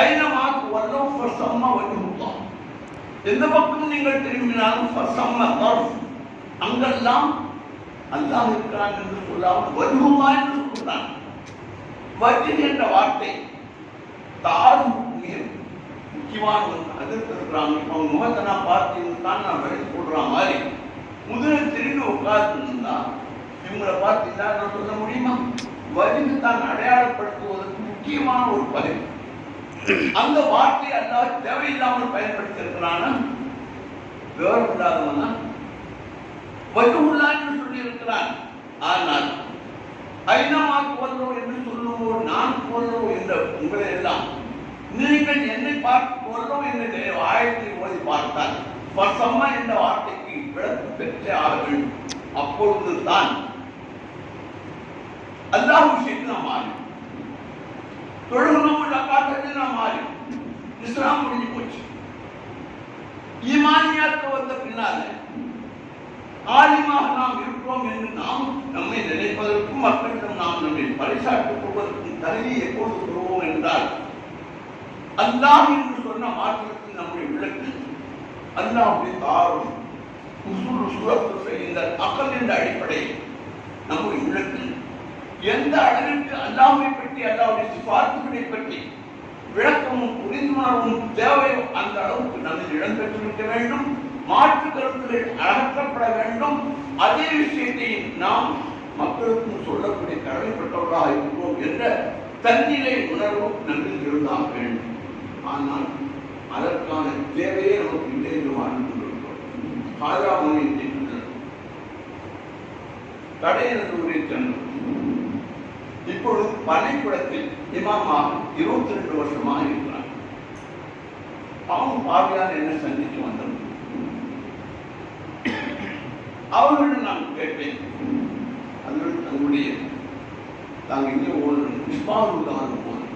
ஐனமாக்கு வல்லோம் ஃபஸம்மா வஜ்ஹுல்லாஹ், எந்த பக்கம் நீங்கள் திரும்பினாலும் ஃபஸம்மா தர்ஃப், அங்கெல்லாம் அல்லாஹ் இருக்கிறான் என்று சொல்லாமல் வஜ்ஹுல்லாஹ் என்று சொல்கிறான். வஜ்ஹ் என்ற வார்த்தை தாரும் முக்கியமான ஒன்று. அதற்கு இருக்கிறாங்க. இப்போ அவங்க முகத்தை நான் பார்த்தீங்கன்னா நான் வழி போடுற மாதிரி முதலில் திரும்பி உட்கார்ந்துருந்தா இவங்களை பார்த்தீங்கன்னா நான் சொல்ல முடியுமா? வஜ்ஹ் தான் அடையாளப்படுத்துவதற்கு முக்கியமான ஒரு பகுதி. அந்த வார்த்தை அல்லாஹ் தேவையில்லாமல் பயன்படுத்தி இருக்கிறான விவரம் இல்லாதவன் தான் வஜ்ஹுல்லாஹ் என்று சொல்லி இருக்கிறான். ஆனால் ஐனமாக்கு வல்லோம் என்று சொல்லுவோம், நான் போல்லோம் என்ற உங்களை எல்லாம் நீங்கள் என்னை பார்த்து போல்லோம் என்று ஆயத்தை ஓதி பார்த்தால் ஃபஸம்மா என்ற வார்த்தைக்கு விளக்கு பெற்றே ஆக வேண்டும். அப்பொழுது தான் அல்லாஹ் விஷயத்தில் நாம் மாறி தொழுகணும் காட்டத்தில் நாம் மாறி இஸ்லாம் முடிஞ்சு போச்சு. ஈமானியாத்து வந்த பின்னால ஆலிமாக நாம் இருக்கிறோம் என்று நாம் நம்மை நினைப்பதற்கும் மக்களிடம் நாம் நம்மை பரிசாட்டுக் கொள்வதற்கும் தகுதி எப்போது பெறுவோம் என்றால் அல்லாஹ் என்று சொன்ன மாற்றத்தில் நம்முடைய விளக்கு அல்லாஹ்வுடைய தாரும் இந்த அக்கல் என்ற அடிப்படையில் நம்முடைய விளக்கு எந்த அளவிற்கு அல்லாஹ்வை பற்றி அல்லாஹ்வுடைய சிஃபாத்துகளை பற்றி விளக்கமும் புரிந்துணர்வும் தேவை அந்த அளவுக்கு நம்மில் இடம்பெற்றிருக்க வேண்டும். மாற்று கருத்துகள் அகற்றப்பட வேண்டும். அதே விஷயத்தை நாம் மக்களுக்கும் சொல்லக்கூடிய கடமைப்பட்டவர்களாக இருக்கிறோம் என்ற தன்னிலை உணர்வு நம்மில் இருந்தாக வேண்டும். ஆனால் அதற்கான தேவையே நமக்கு இல்லை என்று வாழ்ந்து கொண்டிருக்கிறோம். காஜாமணியை கடையனூரை சென்றோம். இப்பொழுது பள்ளிக்கூடத்தில் இமாமாக 22 வருஷமாக இருக்கிறார். அவன் பாவியால் என்ன சந்தித்து வந்தோம். அவர்களிடம் நான் கேட்டேன், அவர்கள் தங்களுடைய தாங்கள் இங்கே ஒரு இஸ்பால் உள்ளாக போனோம்.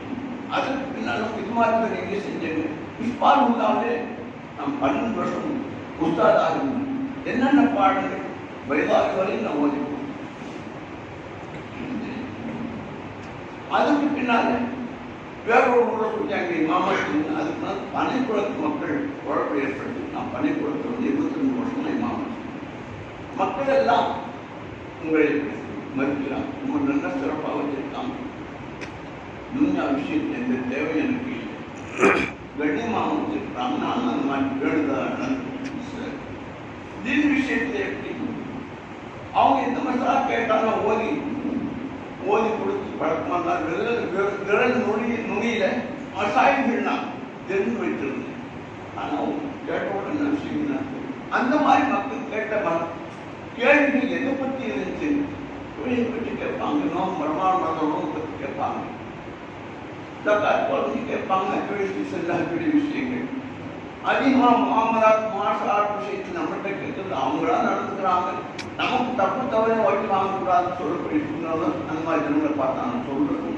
அதற்கு பின்னால் இதுமாதிரி எங்கே செஞ்சேங்க. இஸ்பால் உள்ளாவே நாம் 12 வருஷம் உஸ்தாதாக இருந்தோம். என்னென்ன பாடங்கள் வயதாக வரையும் நான் ஓதிப்போம். அதுக்கு பின்னால வேறொரு முறை சொல்லியாங்க மாமல்லத்தில். அதுக்கு நான் பனைக்குளத்து மக்கள் குழப்பம் ஏற்பட்டு நான் பனைக்குளத்தில் 22 வருஷமா இமாம. மக்கள் எல்லாம் உங்களை மறுக்கிறாங்க, ரொம்ப நல்ல சிறப்பாக வச்சிருக்காங்க. துன்யா விஷயத்தில் எந்த தேவை எனக்கு இல்லை, கண்ணியமாக வச்சிருக்காங்க. நான் அந்த மாதிரி கேடுதான் தீன் விஷயத்தில் எப்படி அவங்க எந்த மசாலா கேட்டாலும் ஓதி கொடுத்து பழக்கமாக விரல் நுனியில மசாயங்கள்னா தெரிந்து வைத்திருந்தேன். ஆனால் கேட்டோட என்ன விஷயம் அந்த மாதிரி மக்கள் கேட்ட கேள்விகள் எதை பற்றி இருந்துச்சு, தொழிலை பற்றி கேட்பாங்க, நோம் பிரமாணம் பற்றி கேட்பாங்க, பற்றி கேட்பாங்க, பெரிய விஷயங்கள். அதிகமாக மாமராத் மாசாட் விஷயத்தில் நம்மகிட்ட கேட்கறது அவங்களா நடந்துக்கிறாங்க. நமக்கு தப்பு தவறை வழி வாங்கக்கூடாதுன்னு சொல்லக்கூடிய சூழ்நிலை அந்த மாதிரி ஜனங்களை பார்த்தா நான் சொல்றது.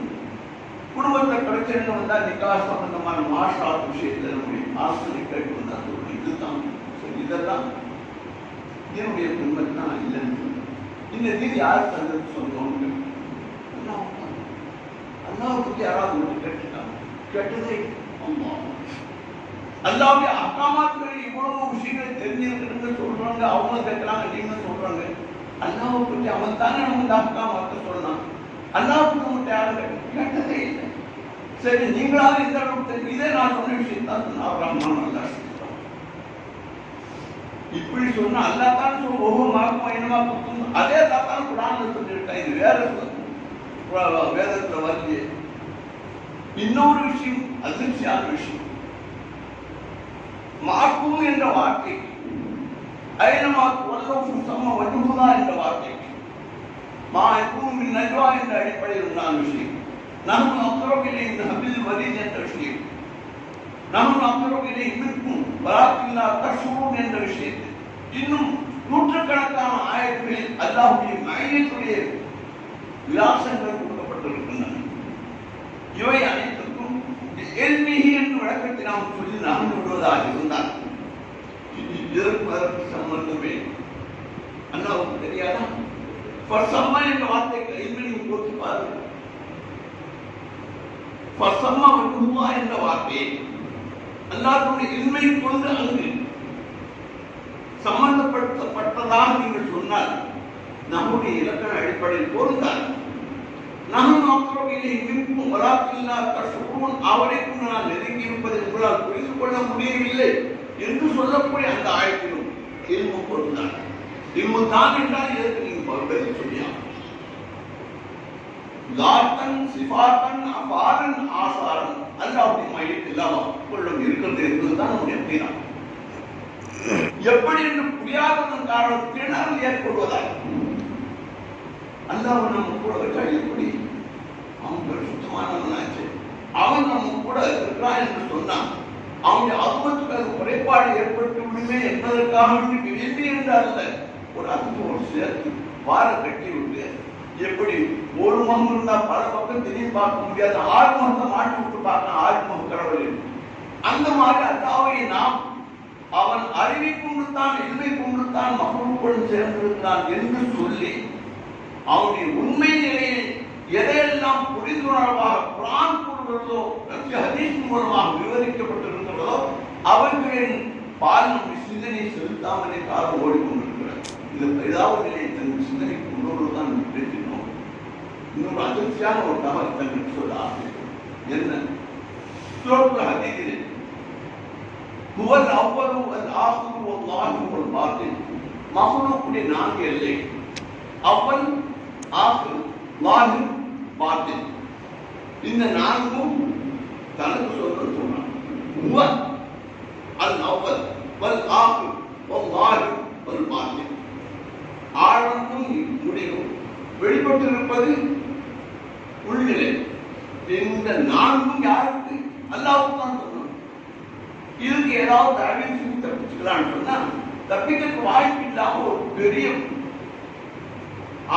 குடும்பத்தை பிரச்சனை வந்தால் நிக்கா சம்பந்தமான மாசாட் விஷயத்தில் நம்முடைய ஆசனை கேட்டு வந்தா சொல்றேன். இதுதான் சரி, இதெல்லாம் என்னுடைய குடும்பத்தை நான் இல்லைன்னு சொல்றேன். இந்த தீதி யார் தந்தது சொல்லுவாங்க. அல்லாவை பற்றி யாராவது ஒன்று கேட்டுட்டாங்க. கேட்டதே அம்மா அல்லாவுடைய அக்காமாத்துகள் இவ்வளவு விஷயங்களை தெரிஞ்சிருக்கிறது சொல்றாங்க. அவங்க கேட்கறாங்க, நீங்க சொல்றாங்க. அல்லாவை பற்றி அவன் தானே நம்ம அக்காமாத்த சொல்லலாம். அல்லாவுக்கு நம்மகிட்ட யாரும் கேட்டதே இல்லை. சரி, நீங்களாவது இந்த அளவுக்கு இதே நான் சொன்ன விஷயம் தான் ரஹ்மான் அல்லா இப்படி சொன்னா அல்லா தான் சொல்ல ஒவ்வொரு மார்க்கும் என்னமா கொடுக்கணும். அதே தான் குரான்ல சொல்லியிருக்கேன். இது வேற வேதத்துல வந்து இன்னொரு விஷயம், அதிர்ச்சியான விஷயம். மாக்கும் என்ற வார்த்தை ஐனமா வல்லவும் சம வஜுகுதா என்ற வார்த்தை மாக்கும் நஜ்வா என்ற அடிப்படையில் உண்டான விஷயம். நம்ம அக்கரோகிலே இந்த ஹபில் வலீத் என்ற விஷயம், நம்ம அக்கரோகிலே இருக்கும் வராக்கில்லா தஷூன் என்ற விஷயத்தில் இன்னும் நூற்றுக்கணக்கான ஆயத்துகளில் அல்லாஹ்வுடைய மயத்துடைய விலாசங்கள் கொடுக்கப்பட்டிருக்கின்றன. இவை அனைத்துக்கும் எல்மிஹி என்று விளக்கத்தை நாம் சொல்லி நாம் விடுவதாக இருந்தால் இதற்கு சம்பந்தமே அல்லாவுக்கு தெரியாதா? பர்சம்மா என்ற வார்த்தைக்கு எல்மினியும் போட்டு பாருங்கள். பர்சம்மா வஜுஹுவா என்ற வார்த்தையை அல்லாஹ்வுடைய இல்மை கொண்டு அங்கு சம்பந்தப்படுத்தப்பட்டதாக நீங்கள் சொன்னால் நம்முடைய இலக்கண அடிப்படையில் பொருந்தால் நாம் மக்களிலே இருக்கும் வராக்கில்லா தஷூன் அவரைக்கும் நான் நெருங்கி இருப்பதை உங்களால் புரிந்து கொள்ள முடியவில்லை என்று சொல்லக்கூடிய அந்த ஆயத்திலும் இல்மு பொருந்தான். இல்மு தான் என்றால் இதற்கு நீங்கள் பதில் சொல்லியா? லாத்தன் சிபாத்தன் அபாரன் ஆசாரன் அல்லாஹ்வுடைய மையத்தில் எல்லாம் கொள்ளும் இருக்கிறது என்பதுதான் நம்முடைய தீரம். எப்படி என்று புரியாததன் காரணம் திணறல் ஏற்படுவதால் அல்லாஹ் நம்ம கூட வச்சா எப்படி அவன் பரிசுத்தமானவனாச்சு, அவன் நம்ம கூட இருக்கிறான் என்று சொன்னான். அவனுடைய ஆத்மத்துக்கு அது குறைபாடு ஏற்பட்டு விடுமே என்பதற்காக விரும்பி என்று அல்ல, ஒரு அர்த்தத்தோடு சேர்த்து வார கட்டி விட்டு எப்படி ஒரு முகம் இருந்தா பல பக்கம் திரும்பி பார்க்க முடியாது, ஆறு முகத்தை மாட்டி விட்டு பார்க்கலாம், ஆறு முகம் கடவுள். அந்த மாதிரி அல்லாஹ்வை நாம் அவன் அறிவை கொண்டுத்தான் இல்மை கொண்டுத்தான் மக்களுடன் சேர்ந்திருந்தான் என்று சொல்லி அவனுடைய உண்மை நிலையை எதையெல்லாம் புரிந்துணர்வாக குர்ஆன் கூறுகிறதோ ஹதீஸ் மூலமாக விவரிக்கப்பட்டிருக்கிறதோ அவர்களின் பாலும் சிந்தனை செலுத்தாமலே காலம் ஓடிக்கொண்டிருக்கிறார். இது ஏதாவது நிலையை தன் சிந்தனை கொண்டோடு தான் பேசினோம். இன்னொரு அதிர்ச்சியான ஒரு தகவல் தங்களுக்கு சொல்ல ஆசை என்ன, சூரத்துல் ஹதீதில் ஹுவல் அவ்வலு வல் ஆஹிரு வல்லாஹு வல் பாத்தின் மஹ்லூக்குடைய 4 எல்லை. அவ்வல், ஆஹிர், லாஹிர், பாத்தின். இந்த 4ம் தனக்கு சொன்னான். ஹுவ அல் அவ்வல் வல் ஆஹிர் வல்லாஹு வல் பாத்தின். ஆழமும் முடிவும் வெளிப்பட்டிருப்பது உள்நிலை. இந்த 4ம் யாருக்கு? அல்லாஹ்வுக்கு தான் சொன்னான். இதுக்கு ஏதாவது தடவை செஞ்சு தப்பிச்சுக்கலான்னு சொன்னா தப்பிக்கிறதுக்கு வாய்ப்பு இல்லாம ஒரு பெரிய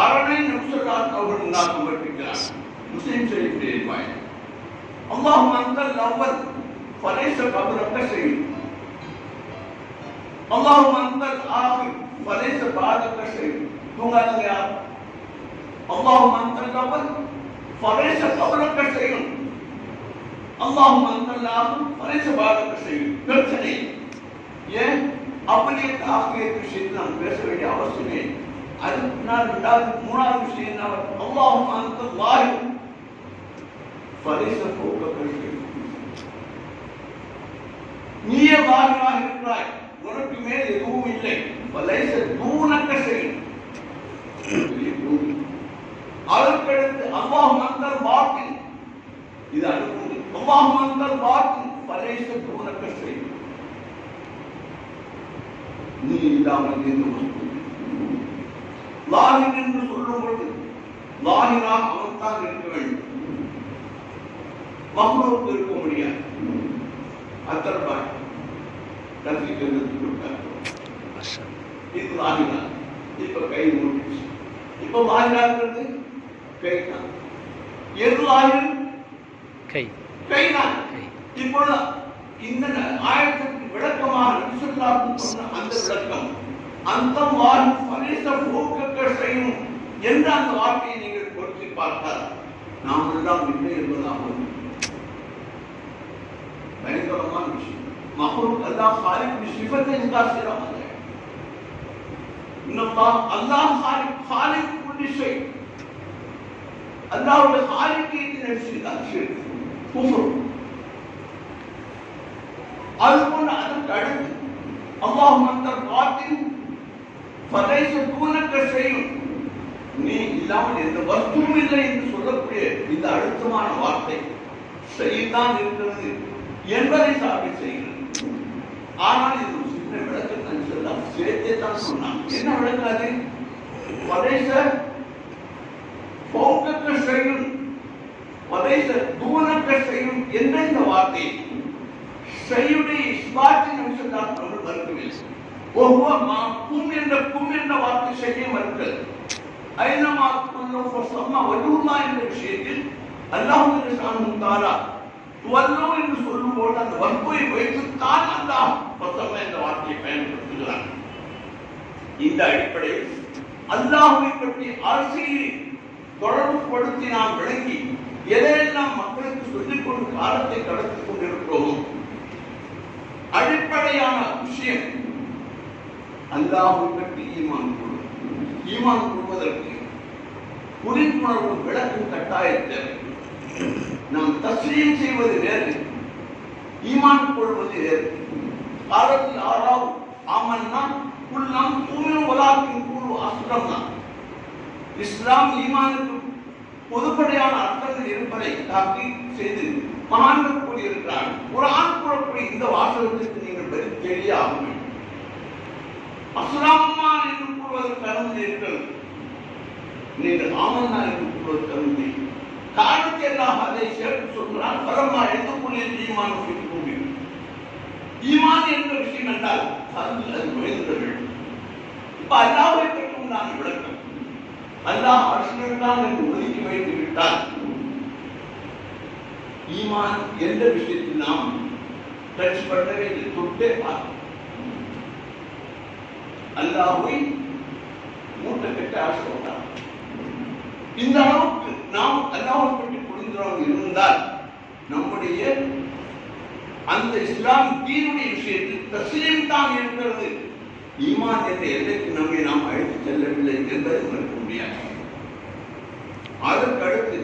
அரணை நபிசல்லாஹு அவர்கள் உண்டாக்கப்பட்டிருக்கிறார். முஸ்லிம் ஷரீஃபில் இருப்பாய் அல்லாஹும்ம அன்தல் அவ்வல் ஃபலைஸ கப்லக ஷை'ன் அல்லாஹும்ம அன்தல் ஆகிர் ஃபலைஸ பஅதக ஷை'ன். தூங்காதங்க யார்? அல்லாஹும்ம அன்தல் அவ்வல் ஃபலைஸ கப்லக ஷை'ன் அல்லாஹும்ம அன்தல் ஆகிர் ஃபலைஸ பஅதக ஷை'ன். பிரச்சனை ஏன் அப்படியே ஆகியத்து விஷயத்தை நாம் பேச வேண்டிய அவசியமே. அதுக்கு நான் 3வது விஷயம் என்ன? அல்லாஹும்ம அன்தல் வாஹித் ஃபலைஸ ஃபௌகக ஷை'ன். நீயே வாஹிராக இருக்கிறாய், உனக்கு மேல் எதுவும் இல்லை. ஃபலைஸ தூனக ஷை'ன். அதற்கடுத்து அல்லாஹும்ம அன்தல் பாத்தின். இது அடுத்து அல்லாஹும்ம அன்தல் பாத்தின் ஃபலைஸ தூனக ஷை'ன். நீ இல்லாமல் எந்த வஸ்து. லாஹிர் என்று சொல்லும் பொழுது லாஹிராக அவன்தான் இருக்க வேண்டும், மஹ்லூக் இருக்க முடியாது. அத்தர்பாய் கல்விக்கு இது லாஹிரா. இப்ப கை மூடிச்சு. இப்ப லாஹிராங்கிறது கை தான். எது லாஹிர்? கை. கை தான். இப்பொழுது இந்த ஆயத்துக்கு விளக்கமாக நபிசல்லாஹு சொன்ன அந்த விளக்கம் அந்தம் வாஹித் ஃபலைஸ ஃபௌகக ஷை'ன் என்ற அந்த வார்த்தையை நீங்கள் பொருத்தி பார்த்தால் நாம் எல்லாம் இல்லை என்பதாக பயங்கரமான விஷயம். மஹ்லூக் அல்லாஹ் ஹாலிக் சிஃபத்தை இன்கார் செய்யறாங்க. அல்லாஹ் ஹாலிக் குல்லி ஷை. அல்லாஹ்வுடைய ஹாலிக்கியத்தை நபிசல்லாஹு ஷிர்க் குஃப்ர். அதுபோல அதற்கு அடுத்து அல்லாஹும்ம அன்தல் பாத்தின் ஃபலைஸ தூனக ஷை'ன். நீ இல்லாமல் எந்த வஸ்துவும் இல்லை என்று சொல்லக்கூடிய இந்த அழுத்தமான வார்த்தை ஷை'தான் இருக்கிறது என்பதை சாபி செய்கிறது. ஆனால் இது ஒரு சின்ன விளக்கத்தை சொல்லலாம், சேர்த்தே தான் சொன்னான். என்ன விளக்காது? ஃபலைஸ ஃபௌகக ஷை'ன் ஃபலைஸ தூனக ஷை'ன் என்ற இந்த வார்த்தை ஷையுடைய இஸ்பாத்தை நபிசல்லாஹு அவர்கள் மறுக்கவில்லை. ஒவ்வொரு கும் என்ற வார்த்தை ஷையை மறுக்கிறது. ஐனமா குல்லு ஃபஸம்மா வஜ்ஹுல்லாஹ் என்ற விஷயத்தில் அல்லாஹ் ஸுப்ஹானஹு வ தஆலா துவல்லு என்று சொல்லும்போது அந்த வஸ்துவை வைத்துத்தான் அல்லாஹ் ஃபஸம்மா என்ற வார்த்தையை பயன்படுத்துகிறார். இந்த அடிப்படையில் அல்லாஹ்வை பற்றி அரசியலை தொடர்புபடுத்தி நாம் விளங்கி எதையெல்லாம் மக்களுக்கு சொல்லிக் கொண்டு காலத்தை கடத்திக் கொண்டிருக்கிறோமோ அடிப்படையான விஷயம் அல்லாஹ்வை பற்றி ஈமான் கொள்வது. ஈமான் கொள்வதற்கு புரிந்துணர்வு விளக்கும் கட்டாயத்தை நாம் தஸ்லீம் செய்வது வேறு, ஈமான் கொள்வது வேறு. காலத்தில் ஆறாவது ஆமன்னா குல்லம் தூமினு வலாக்கின் கூறு அஸ்லம்னா. இஸ்லாம் ஈமானுக்கு பொதுப்படையான அர்த்தங்கள் இருப்பதை தாக்கி செய்து மகான்கள் கூறியிருக்கிறார். குர்ஆன் கூறக்கூடிய இந்த வாசகத்திற்கு நீங்கள் பதில் தெரிய ஆக வேண்டும். அஸ்லாமா என்று கூறுவதற்கு அனுமதி இருக்கிறது, நீங்கள் ஆமன்னா என்று கூறுவதற்கு அனுமதி. காரணத்தை எல்லாம் அதை சேர்த்து சொல்கிறார். பரமா எதுக்குள்ளே ஈமான் கூறி ஈமான் என்ற விஷயம் என்றால் அது நுழைந்தவர்கள். இப்ப அல்லாஹ்வை பற்றி நான் விளக்கம். அல்லாஹ் அர்ஷில்தான் என்று ஒதுக்கி வைத்து விட்டால் ஈமான் என்ற விஷயத்தில் நாம் டச் பண்ண வேண்டிய தொட்டே பார்க்க அல்லாஹ்வை மூட்டை கட்ட ஆசைப்பட்டார். இந்த அளவுக்கு நாம் அல்லாஹ்வை பற்றி புரிந்தவர்கள் இருந்தால் நம்முடைய அந்த இஸ்லாம் தீனுடைய விஷயத்தில் தஸ்லீம் தான் இருக்கிறது. ஈமான் என்ற எல்லைக்கு நம்மை நாம் அழைத்து செல்லவில்லை என்பதை மறுக்க முடியாது. அதற்கு அடுத்து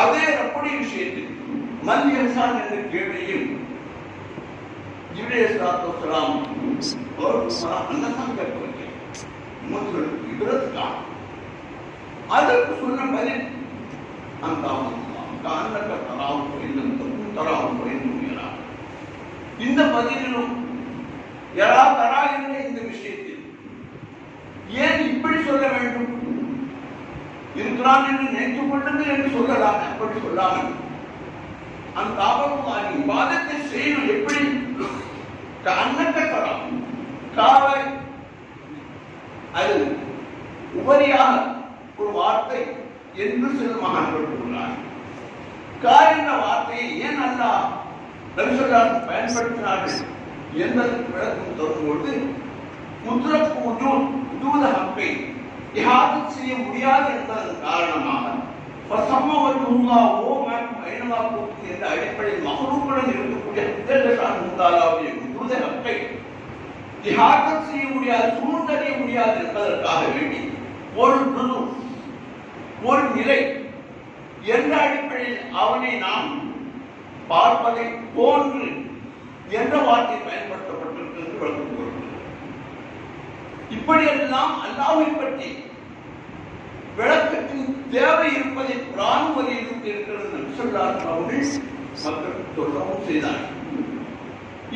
அதே ரப்புடைய விஷயத்தில் மன் இன்சான் என்ற கேள்வியும் ஜிப்ரீல் அலைஹிஸ்ஸலாத்து வஸ்ஸலாம் ஒரு அன்னதான் கேட்பாங்க முதல் இவரத்துக்கா அதற்கு சொன்ன பதில் அந்த காரணக்க தராவும் இன்னும் தராவும் இன்னும் இந்த பதிலிலும் யாரா தரா என்ற இந்த விஷயத்தில் ஏன் இப்படி சொல்ல வேண்டும் இருக்கிறான் என்று நினைத்துக் கொள்ளுங்கள் என்று சொல்லலாம் அப்படி சொல்லாமல் அந்த ஆபத்துமானி வாதத்தை செய்யணும் எப்படி அன்னக்க தராம் காவை அது உபரியாக ஒரு வார்த்தை என்று சில மகான்கள் கூறினார் கா என்ற வார்த்தையை ஏன் அல்லாஹ் நபிசல்லாஹ் பயன்படுத்தினார்கள் என்பதற்கு விளக்கம் தரும்பொழுது முத்ரக் உஜூத ஹக்கை இஹாதத் செய்ய முடியாது என்பதன் காரணமாக என்ற அடிப்படையில் மகரூப்புடன் இருக்கக்கூடிய உஜூத ஹக்கை இஹாதத் செய்ய முடியாது சூழ்ந்தறிய முடியாது என்பதற்காக வேண்டி ஒரு நிலை என்ற அடிப்படையில் அவனை நாம் பார்ப்பதை போன்று என்ற வார்த்தை பயன்படுத்தப்பட்டிருக்கிறது விளக்கம் கொடுக்கிறது. இப்படியெல்லாம் அல்லாஹ்வை பற்றி விளக்கத்தின் தேவை இருப்பதை குர்ஆன் வலியுறுத்தி இருக்கிறது. நபி ஸல்லல்லாஹு அலைஹி வஸல்லம் மக்களுக்கு சொல்லவும் செய்தார்கள்.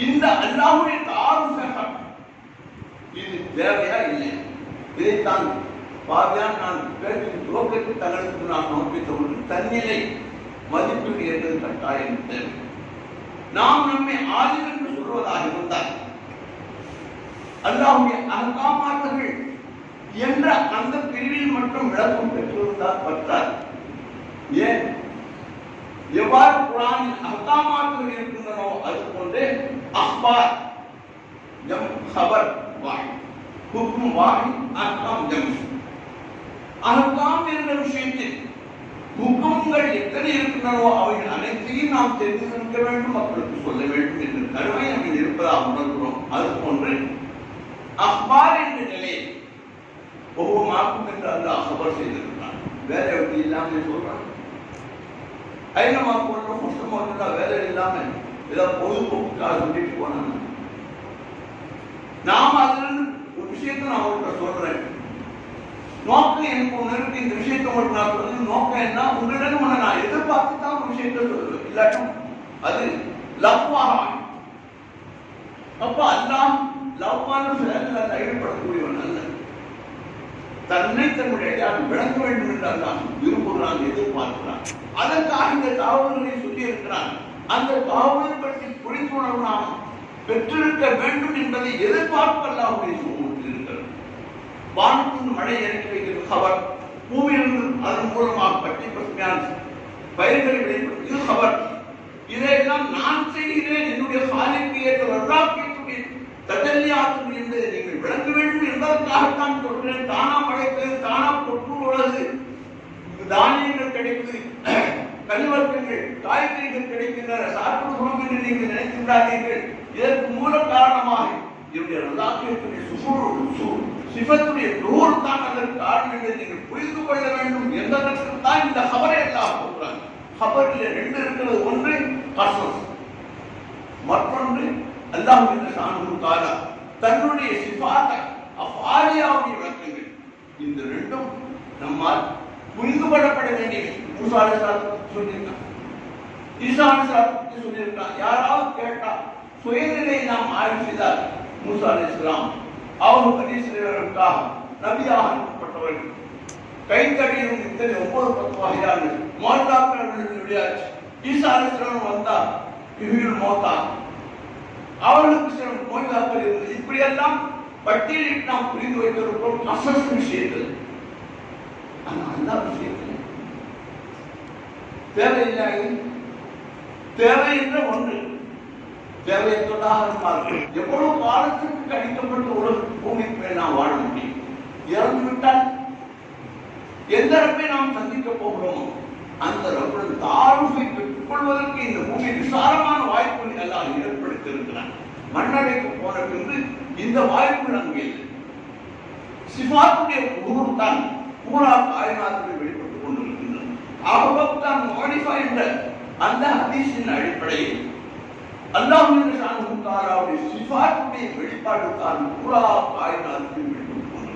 இந்த அல்லாஹ்வுடைய தாரூஃப் இது தேவையா இல்லை? இதைத்தான் பாதியான் நான் பேச்சின் துவக்கத்தில் தங்களுக்கு நான் நோக்கித்தொன்று தன்னிலை மதிப்பீடு என்பது கட்டாயம் தேவை. நாம் நம்மை ஆலிம் என்று சொல்வதாக இருந்தால் அல்லாஹ்வுடைய அஹ்காமாத்துகள் என்ற அந்த பிரிவில் மட்டும் விளக்கம் பெற்றிருந்தால் பற்றாது. ஏன் எவ்வாறு குர்ஆனில் அஹ்காமாத்துகள் இருக்கின்றனோ அது போன்றே அஹ்பார் ஜம் ஹபர் வாஹித் ஹுக்ம் வாஹித் அஹ்காம் ஜம். அஹ்காம் என்ற விஷயத்தில் ஹுக்கும்கள் எத்தனை இருக்கின்றனோ அவைகள் அனைத்தையும் நாம் தெரிந்திருக்க வேண்டும், மக்களுக்கு சொல்ல வேண்டும் என்ற கருவை நம்ம இருப்பதாக உணர்கிறோம். அது போன்று அஹ்பார் என்ற நிலையை ஒவ்வொரு மாக்கும் என்று அல்லாஹ் ஹபர் செய்திருக்கிறான். வேலை எப்படி இல்லாமல் சொல்றான். ஐநமா போன்ற புஷ்டமா வேலை இல்லாம ஏதாவது பொழுதுபோக்குக்காக சொல்லிட்டு போனாங்க. நாம் அதிலிருந்து ஒரு விஷயத்தை நான் அவர்கிட்ட சொல்றேன். நோக்கம் எனக்கு ஒன்று இருக்கு, இந்த விஷயத்தை உங்களுக்கு நான் சொல்றது நோக்கம் என்ன, உங்களிடம் ஒன்று நான் எதிர்பார்த்து தான் ஒரு விஷயத்தை சொல்லுவேன். இல்லாட்டும் அது லவ்வாக. அப்ப அல்லாஹ் லவ்வான செயல்கள் ஈடுபடக்கூடியவன் அல்ல. தன்னை தன்னுடைய விளங்க வேண்டும் என்று அல்லாஹ் விரும்புகிறான், எதிர்பார்க்கிறான். அதற்காக இந்த தகவல்களை சொல்லி இருக்கிறான். அந்த தகவலை பற்றி புரிந்துணர்வு நாம் பெற்றிருக்க வேண்டும் என்பதை எதிர்பார்ப்பு அல்லாஹ்வுடைய சமூகத்தில் இருக்கிறது. வானத்தின் மழை இறக்கி வைக்கிறது ஹவர், பூமியிலிருந்து அதன் மூலமாக பட்டி பசுமையான பயிர்களை விளைவிப்பது ஹவர். இதையெல்லாம் நான் செய்கிறேன், என்னுடைய காலிக்கு ஏற்ற வரலாற்று தஜல்லியாத்துகள் என்பதை நீங்கள் விளங்க வேண்டும் என்பதற்காகத்தான் சொல்கிறேன். தானா படைத்தது, தானா பொற்று உள்ளது, தானியங்கள் கிடைக்குது, கல்வர்க்கங்கள் காய்கறிகள் கிடைக்கின்றன, சாப்பிடு குணம் என்று நீங்கள் நினைக்கின்றார்கள். இதற்கு மூல காரணமாக என்னுடைய ரல்லாஹ்வுடைய சிஃபத்துடைய நூறு தான் அதற்கு காரணம் என்று நீங்கள் புரிந்து கொள்ள வேண்டும் என்பதற்கு தான் இந்த ஹபரை எல்லாம் சொல்றாங்க. ஹபரில் ரெண்டு இருக்கிறது, ஒன்று கசஸ், மற்றொன்று அல்லாஹ்வுடைய ஷானு தஆலா தன்னுடைய சிஃபாத்தை அஃஆலியாவுடைய விளக்கங்கள். இந்த ரெண்டும் நம்மால் புரிந்து கொள்ளப்பட வேண்டிய. மூசா அலைஹிஸ்ஸலாம் சொல்லியிருக்கான், ஈசா அலைஹிஸ்ஸலாம் சொல்லியிருக்கான். யாராவது கேட்டா சுயநிலையை நாம் ஆய்வு செய்தால் மூசா அலைஹிஸ்ஸலாம் அவங்க பனீஸ்வரருக்காக நபியாக அனுப்பப்பட்டவர்கள். கைத்தடியும் இத்தனை 9-10 வகையான மோட்டாக்கள். ஈசா அலைஹிஸ்ஸலாம் வந்தா இவர்கள் மோத்தா, அவர்களுக்கு சில மோட்டாக்கள் இருந்தது. இப்படியெல்லாம் பட்டியலிட்டு நாம் புரிந்து வைத்திருக்கிறோம் அசஸ் விஷயத்தில். ஆனால் அந்த விஷயத்தில் தேவையில்லை. தேவை என்ற ஒன்று தேவையற்றதாக இருந்தார்கள். எவ்வளவு காலத்திற்கு கணிக்கப்பட்ட உலக பூமிக்கு மேல் நாம் வாழ முடியும்? இறந்துவிட்டால் எந்த ரப்பை நாம் சந்திக்க போகிறோமோ அந்த ரப்புடன் தாழ்வை பெற்றுக் கொள்வதற்கு இந்த பூமி விசாலமான வாய்ப்புகள் எல்லாம் ஏற்படுத்தி இருக்கிறான். மண்ணடைக்கு போன பின்பு இந்த வாய்ப்புகள் அங்கே இல்லை. சிஃபாத்துடைய ஊர் தான் பூரா காயநாதர்கள் வெளிப்பட்டுக் கொண்டிருக்கின்றன. ஆகத்தான் மாடிஃபை என்ற அந்த ஹதீஸின் அடிப்படையில் அல்லாஹ்வின் ஷானஹு தஆலாவுடைய சிஃபாத்துடைய வெளிப்பாடுதான் பூரா காயினாத்துக்கு வெளிப்படுத்தும்.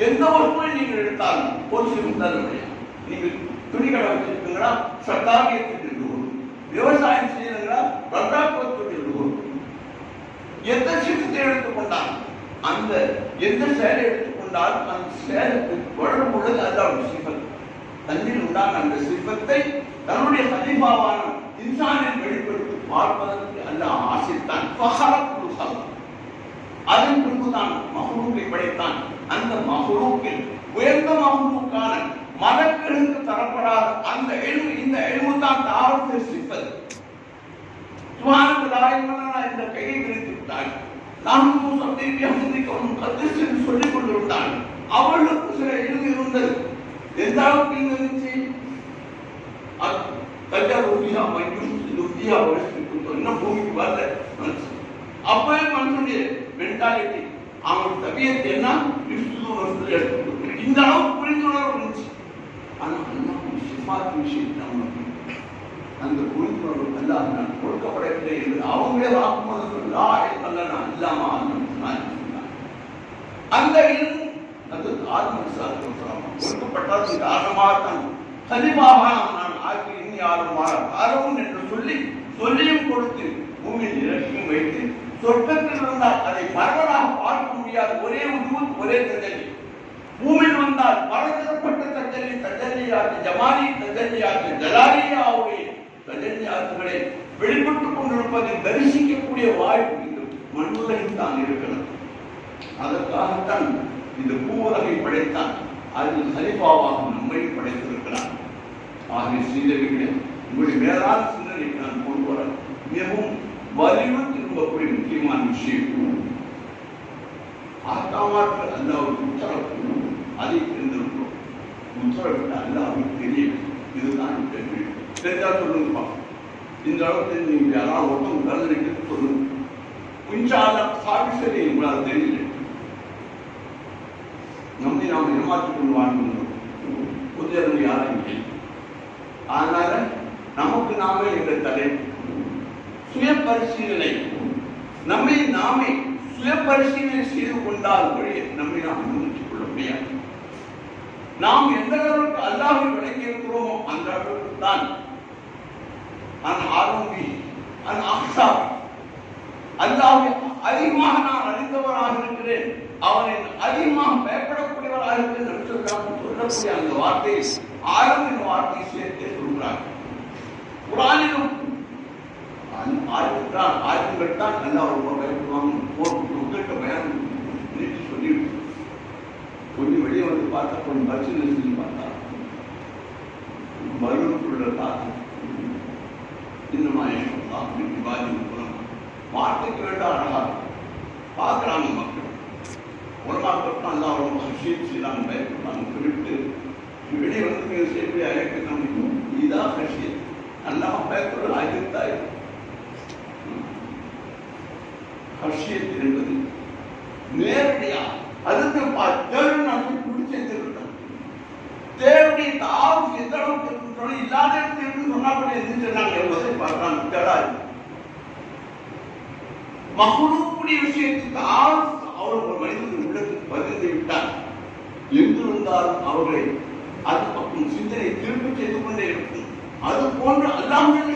எந்த வஸ்துவை நீங்கள் எடுத்தாலும் ஒரு சிஃபாத் நீங்கள் துணி கடை வச்சிருக்கீங்களா, சட்டாகியத்துக்கு விவசாயம் செய்யணுங்களா, ரத்தாக்குவத்துக்கு எந்த சிஃபத்தை எடுத்துக்கொண்டால் அந்த எந்த செயலை எடுத்துக்கொண்டால் அந்த செயலுக்கு தொடர்பு உள்ளது அல்லாஹ்வுடைய சிஃபத். தன்னில் உண்டான அந்த சிஃபத்தை தன்னுடைய ஹலீஃபாவான இன்சானில் வெளிப்படுத்தி பார்ப்பதற்கு அல்லாஹ் ஆசைத்தான். அதன் பின்புதான் மஹ்லூக்கை படைத்தான். அந்த மஹ்லூக்கில் உயர்ந்த மஹ்லூக்கான மலக்குகளுக்கு தரப்படாத அந்த இந்த எல்மு தான் தாரத்து சிஃபத். சுப்ஹானல்லாஹ் என்ற கையை விரித்து விட்டாள். நாமும் சத்தியம் கதிர்ச்சின்னு சொல்லிக் கொண்டிருந்தான். அவளுக்கு சில எழுதி இருந்தது. எந்த அளவுக்கு இருந்துச்சு? இன்னும் பூமிக்கு வரல. அப்பவே மனுஷனுடைய மென்டாலிட்டி, அவனுடைய தபியத்தை என்ன இந்த அளவுக்கு புரிந்துணர்வு இருந்துச்சு. ஆனா அந்த புரிந்துணர்வு அல்லாஹ் நான் கொடுக்கப்படவில்லை என்று அவங்களே வாக்குமூலம் சொன்னார். அந்த அது கொடுக்கப்பட்டது காரணமாகத்தான் கலிமாக நான் ஆக்கி இனி யாரும் மாறும் என்று சொல்லியும் கொடுத்து பூமியில் இறக்கியும் வைத்து சொர்க்கத்தில் வந்தால் அதை மரணமாக பார்க்க முடியாது. ஒரே உருவம் ஒரே தஜல்லி. பூமியில் வந்தால் பலதரப்பட்ட தஜல்லி, தஜல்லியாத்து ஜமாலி, தஜல்லியாத்து ஜலாலியாவுடைய தஜல்லியாத்துகளை வெளிப்பட்டுக் கொண்டிருப்பதை தரிசிக்கக்கூடிய வாய்ப்பு இந்த மண்ணுலகில் தான் இருக்கிறது. அதற்காகத்தான் இந்த பூவுலகை படைத்தான். அதில் ஹலிஃபாவாக நம்மை படைத்திருக்கிறார். ஆகிய ஸ்ரீதேவிகளே, உங்களுடைய மேலான சிந்தனைக்கு நான் கொண்டு வர மிகவும் வலிவு திரும்பக்கூடிய முக்கியமான விஷயம் ஆத்தாமாற்று அல்லாவுக்கு உத்தரவு. அதை தெரிந்திருக்கிறோம். உத்தரவிட்ட அல்லாவுக்கு தெரியும். இதுதான் தெரிஞ்சா சொல்லுங்கப்பா. இந்த அளவுக்கு நீங்க யாராவது ஒருத்தம் கலந்துரைக்கு சொல்லுங்க. இன்ஷால்லா சாபி சரி உங்களால் தெரியல. நம்மை நாம் ஏமாற்றிக் கொண்டு வாழ்கின்றோம். புதியவங்க யாரும் இல்லை. அதனால நமக்கு நாமே என்ற தலை சுய பரிசீலனை, நம்மை நாமே சுய பரிசீலனை செய்து கொண்டால் நம்மை நாம் முன்னேற்றிக் கொள்ள முடியாது. நாம் எந்த அளவுக்கு அல்லாஹ்வை வழங்கி இருக்கிறோமோ அந்த அளவுக்கு தான் அல்லாஹ்வை அதிகமாக நான் அறிந்தவராக இருக்கிறேன், அவனை அதிகமாக பயப்படக்கூடியவராக இருக்கிறேன் சொல்லக்கூடிய அந்த வார்த்தையை ஆரம்பின் வார்த்தையை சேர்த்தே சொல்கிறார். குர்ஆனிலும் ஆயுதங்கள் தான் நல்லா ரொம்ப பயப்படுவாங்க. போட்டு உங்கள்கிட்ட பயம் நீட்டி சொல்லிவிட்டு கொஞ்சம் வெளியே வந்து பார்த்தா கொஞ்சம் பரிசீலனை செஞ்சு பார்த்தா மருந்துக்குள்ள தாக்கம் இன்னுமா வார்த்தைக்கு வேண்டாம் அழகா பார்க்குறாங்க மக்கள். உலமாக்கப்பட்டு நல்லா ரொம்ப ஹஷீத் செய்யலாம் பயப்படுறாங்க சொல்லிட்டு வெளியே வந்து செய்யக்கூடிய அழைக்க இதுதான் ஹஷீத். நல்லா பயப்படுற அஜித்தாய் ஹஷீத் என்பது நேரடியா அதுக்கு பிடிச்சிருக்கோம். தேவனுடைய தாவு எந்த அளவுக்கு இல்லாத இடத்துல சொன்னா கூட எதிர்த்தாங்க என்பதை பார்க்கலாம். தேடாது மஹ்லூக்குடைய விஷயத்துக்கு அவர்கள் மனிதர்கள் உள்ளத்துக்கு பதிந்து விட்டார். எங்கிருந்தாலும் அவர்களை அது பக்கம் சிந்தனை திருப்பி செய்து கொண்டே இருக்கும். அது போன்று அல்லாஹ்வுடைய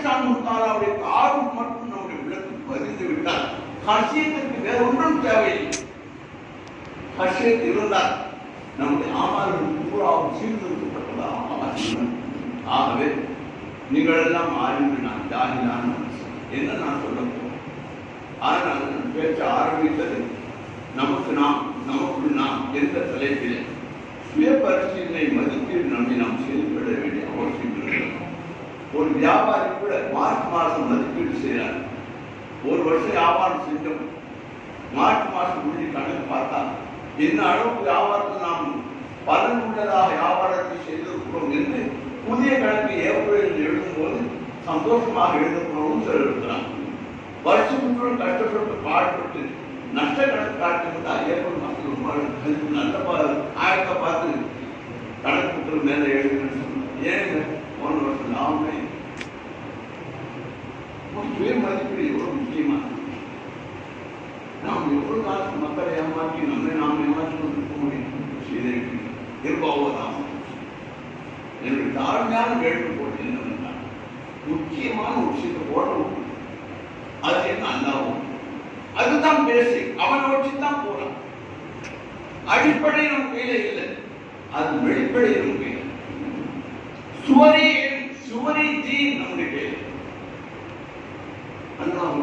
காரணம் மட்டும் நம்முடைய உள்ளத்துக்கு பதிந்து விட்டார். ஹஷியத்திற்கு வேற ஒன்றும் தேவையில்லை. ஹஷியத் இருந்தால் நம்முடைய ஆமார்கள் பூராவும் சீர்திருத்தப்பட்டதாக. ஆகவே நீங்கள் எல்லாம் ஆளுங்கள், நான் ஜாகிலான என்ன நான் சொல்ல போகிறேன். ஆனால் நான் பேச ஆரம்பித்தது நமக்கு நாம் எந்த தலைப்பிலே சுய பரிசீலனை மதிப்பீடு நாம் செயல்பட வேண்டிய அவசியம் இருக்கிறது. ஒரு வியாபாரி கூட மார்ச் மாதம் மதிப்பீடு செய்கிறார். ஒரு வருஷம் வியாபாரம் செஞ்சோம், மார்ச் மாதம் முடிஞ்சு கணக்கு பார்த்தா என்ன அளவுக்கு வியாபாரத்தில் நாம் பலன் உள்ளதாக வியாபாரத்தை செய்திருக்கிறோம் என்று புதிய கணக்கு ஏப்ரலில் எழுதும்போது சந்தோஷமாக எழுதப்போம் சிலர் இருக்கிறாங்க. வருஷத்துக்கு கஷ்டப்பட்டு பாடுபட்டு நஷ்ட கணக்கு காட்டுறதா ஏப்ரல் மாதத்தில் நல்ல ஆயத்தை பார்த்து கணக்கு மேலே எழுதுன்னு சொன்னாங்க. ஏன் போன வருஷம் லாபமே சுய மதிப்பீடு எவ்வளவு முக்கியமானது. நாம் எவ்வளவு காலத்து மக்களை ஏமாற்றி நம்மை நாம் ஏமாற்றி இருக்க முடியும் இருப்போதான். என்னுடைய தாழ்மையான வேண்டுகோள் என்னவென்றால் முக்கியமான ஒரு விஷயத்தை போடணும். அது என்ன அல்லாவும் அதுதான் பேசி அவனை வச்சுதான் போறான். அடிப்படை நம் கையில இல்லை, அது வெளிப்படை நம் கையில. சுவரி தீன் நம்முடைய கையில. அல்லாஹ்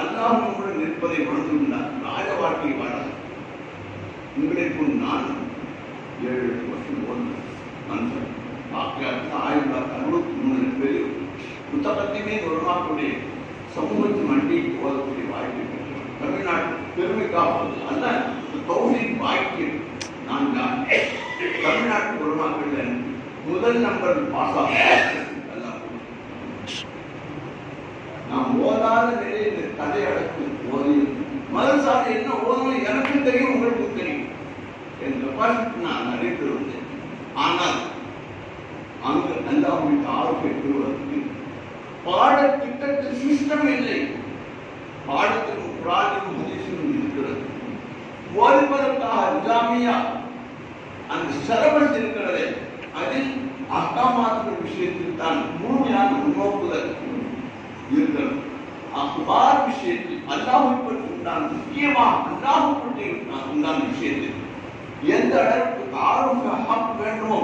அல்லாஹ் நம்முடன் நிற்பதை உணர்ந்துள்ளார். ராஜ வாழ்க்கை வாழ உங்களுக்கு நான் 7 வருஷம் போன மனுஷன் 1963 பேர் புத்தகத்தையுமே உருவாக்கக்கூடிய சமூகத்தின் மண்டிக்கு ஓதக்கூடிய வாய்ப்பு பெற்றோம். தமிழ்நாட்டு பெருமை காப்பது அல்ல தௌஹீத் வாக்கியம். நான் தான் தமிழ்நாட்டு உருவாக்கல முதல் நம்பர் பாஸ் ஆக நான் ஓதாத நிலையில் கதை அடக்கு ஓதியும் மதசாலை என்ன ஓதணும் எனக்கு தெரியும், உங்களுக்கு தெரியும். என் கெப்பாசிட்டி நான் அறிந்து வந்தேன். ஆனால் அங்கு அல்லாஹ்வுடைய ஆர்வத்தை பெறுவதற்கு பாடத்திட்டத்தில் சிஸ்டம் இல்லை. பாடத்திலும் குர்ஆனிலும் ஹதீஸிலும் இருக்கிறது. ஓதுவதற்காக இஸ்லாமியா அந்த சிலபஸ் இருக்கிறது. அதில் அஹ்காமாத்துடைய விஷயத்தில் தான் முழுமையான முன்னோக்குதல் இருக்கிறது. அஹ்பார் விஷயத்தில் அல்லாஹ்வை பற்றி உண்டான முக்கியமாக அல்லாஹ்வை பற்றி உண்டான விஷயத்தில் எந்த அளவுக்கு ஆர்வ ஹக் வேண்டுமோ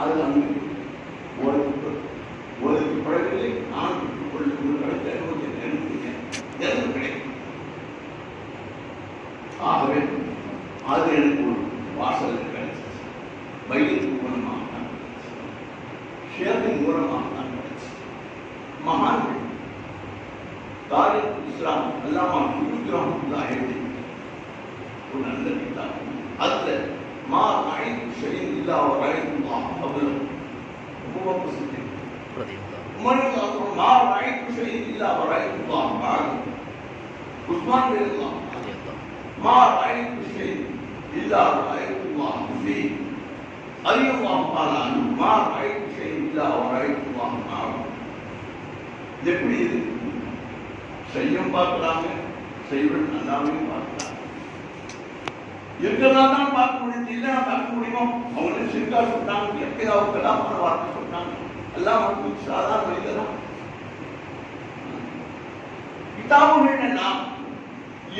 அது அங்கு ஓதுக்கு பழகவில்லை. நான் கிடைக்கும். ஆகவே அது எனக்கு ஒரு வாசல் கிடைச்சது. வைத்தியத்தின் மூலமாக தான் கிடைச்சது. ஷேரின் மூலமாக தான் கிடைச்சது. மகான்கள் தாரிக் இஸ்லாம் அல்லாமா எழுதி ஒரு நல்ல கிதாப். அதுல மா ஐந்து ஷைஇன் இல்லா வ ரஅய்துல்லாஹ் கப்ல உமர் சித்திக் உமர் ரலியல்லாஹு மா ஐந்து ஷைஇன் இல்லா வ ரஅய்துல்லாஹ் பஅத் உஸ்மான் ரலியல்லாஹு மா ஐந்து ஷைஇன் இல்லா வ ரஅய்துல்லாஹ் ஃபீ ரலியல்லாஹு தஆலா மா ஐந்து ஷைஇன் இல்லா வ ரஅய்துல்லாஹ் மஅஹு. எப்படி இது செய்யும் பார்க்கலாங்க, செய்வன் அல்லாமையும் பார்க்கலாம். இருக்கிறதா தான் பார்க்க முடியும், இல்லை பார்க்க முடியுமோ? அவங்களே சிறுக்கா சொன்னாங்க, எப்பயாவுக்கெல்லாம் ஒரு வார்த்தை சொன்னாங்க. எல்லாம் அவங்களுக்கு சாதாரண மனிதனா கிதாபுகள் எல்லாம்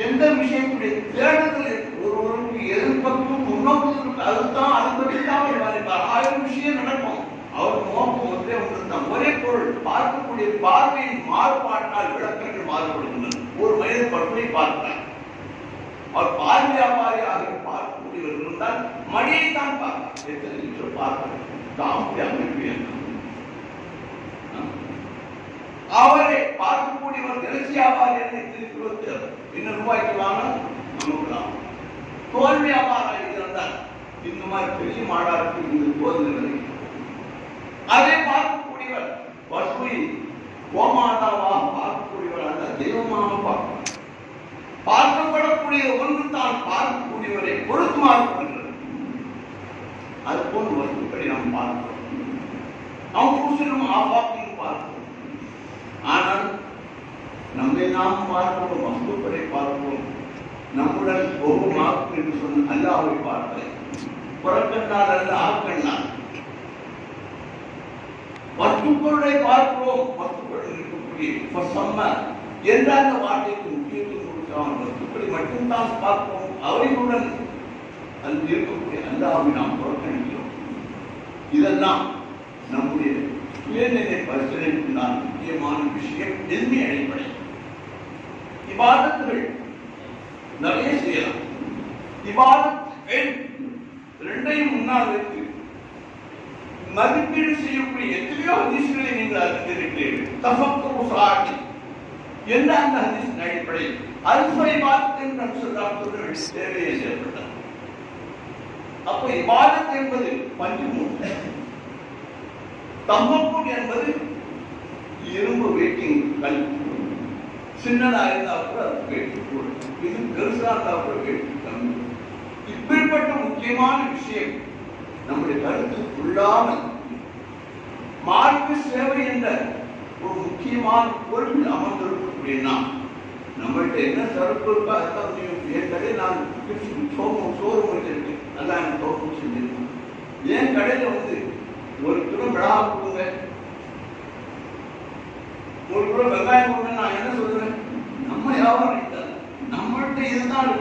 எந்த விஷயத்துடைய தேடுதல் ஒருவருக்கு எதிர்பக்கம் முன்னோக்கு அதுதான் அதை பற்றி தான் அவர் வரைப்பார். 1000 விஷயம் நடக்கும், அவர் நோக்கம் ஒன்றே ஒன்றுதான். ஒரே பொருள் பார்க்கக்கூடிய பார்வையின் மாறுபாட்டால் விளக்கங்கள் மாறுபடுகின்றன. ஒரு மனிதன் பற்றி பார்க்கிறார், அவர் பார்வையாபாரியாக பார்க்கக்கூடியவர் இருந்தால் மணியை தான் பார்க்க எத்தனை நிமிஷம் பார்க்க தாமுடைய அமைப்பு என்ன அவரை பார்க்கக்கூடியவர் நிகழ்ச்சியாபாரி என்ன இன்னும் ரூபாய்க்கு வாங்க நமக்கு லாபம். தோல்வி வியாபாரம் இருந்தால் இந்த மாதிரி பெரிய மாடாருக்கு இந்த போதில்லை. அதை பார்க்கக்கூடியவர் பசுவை கோமாதாவாக பார்க்கக்கூடியவர் அல்ல, தெய்வமாக பார்க்க பார்க்கப்படக்கூடிய ஒன்று தான் பார்க்கக்கூடியவரை பொருத்தமாகின்றது. அது போன்ற வஸ்துக்களை நாம் பார்க்கிறோம், நாம் பூசலும் ஆபாக்கையும் பார்க்கிறோம். ஆனால் நம்மை நாம் பார்க்கிறோம், வஸ்துக்களை பார்க்கிறோம். நம்முடன் ஒரு மார்க் என்று சொன்ன அல்லாஹ்வை பார்ப்பதை புறக்கண்ணால் அல்ல ஆக்கண்ணால் வஸ்துக்களை பார்க்கிறோம். வஸ்துக்கள் இருக்கக்கூடிய என்ற அந்த வார்த்தைக்கு முக்கியத்துவம் கொடுக்கிறான். வஸ்துக்களை மட்டும்தான் பார்ப்போம், அவர்களுடன் அங்கு இருக்கக்கூடிய அல்லாஹ்வை நாம் புறக்கணிக்கிறோம். இதெல்லாம் நம்முடைய சுயநிலை பரிசீலனைக்கு நான் முக்கியமான விஷயம். எல்மி அடிப்படை இபாதத்துகள் நிறைய செய்யலாம். இபாதத் ரெண்டையும் முன்னால் வைத்து மதிப்பீடு செய்யக்கூடிய எத்தனையோ ஹதீஸ்களை நீங்கள் அறிந்திருக்கிறீர்கள். தஃபக்குரு ஸாஅத் என்ற அந்த ஹதீஸின் அடிப்படையில் அல்ஃபைபாத் என்று நாம் சொல்லக்கூடிய தேவையை ஏற்பட்டார். அப்போ இபாதத் என்பது பஞ்சமூர்த்தி, தஃபக்குர் என்பது இரும்பு வெயிட்டிங் கல். சின்னதா இருந்தா கூட வெயிட் கூட, இது பெருசா இருந்தா கூட வெயிட் கம்மி. இப்படிப்பட்ட முக்கியமான விஷயம் நம்முடைய கருத்து உள்ளாமல் மார்க்க சேவை என்ற ஒரு முக்கியமான பொருள் அமர்ந்திருக்கக்கூடிய நாம் நம்மள்கிட்ட என்ன சிறப்பு இருக்கோ அதான் முடியும். என் கடையில் நான் சோறு முடிச்சிருக்கேன், நல்லா எனக்கு தோப்பு செஞ்சிருக்கேன். என் கடையில் வந்து ஒரு கிலோ மிளகா கொடுங்க, ஒரு கிலோ வெங்காயம் கொடுங்க, நான் என்ன சொல்றேன்? நம்ம வியாபாரம் நம்மள்கிட்ட இதுதான்.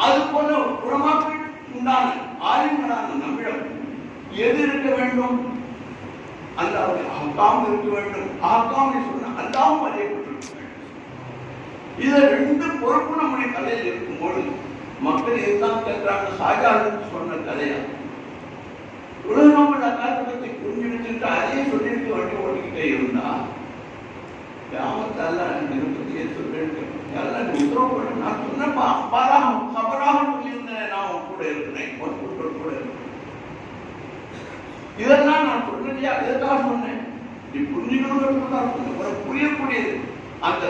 அது போல குணமாக்கள் உண்டான ஆயுங்களான நம்மிடம் எது இருக்க வேண்டும்? அல்லாஹ் அஹ்காம் இருக்க வேண்டும். அஹ்காமை சொன்ன அல்லாஹ்வும் அறியப்பட்டிருக்க வேண்டும். இதை ரெண்டு பொறுப்பு நம்முடைய கதையில் இருக்கும்போது மக்கள் இதுதான் கேட்கிறாங்க. ஷாஜகான் சொன்ன கதையா? உலகமோட காலத்தை புரிஞ்சுட்டு அதையே சொல்லிட்டு வண்டி ஓட்டிக்கிட்டே இருந்தா கிராமத்தால நிருபத்தியே சொல்லிட்டு எல்லாம் உத்தரவு பண்ண நான் சொன்னப்பா அப்பாராக சபராக சொல்லியிருந்தேன். நான் கூட இருக்கிறேன், கூட இருக்கிறேன். இதெல்லாம் நான் சொன்னதையா? எதுக்காக சொன்னேன்? நீ புரிஞ்சுக்கணும், புரியக்கூடியது. அந்த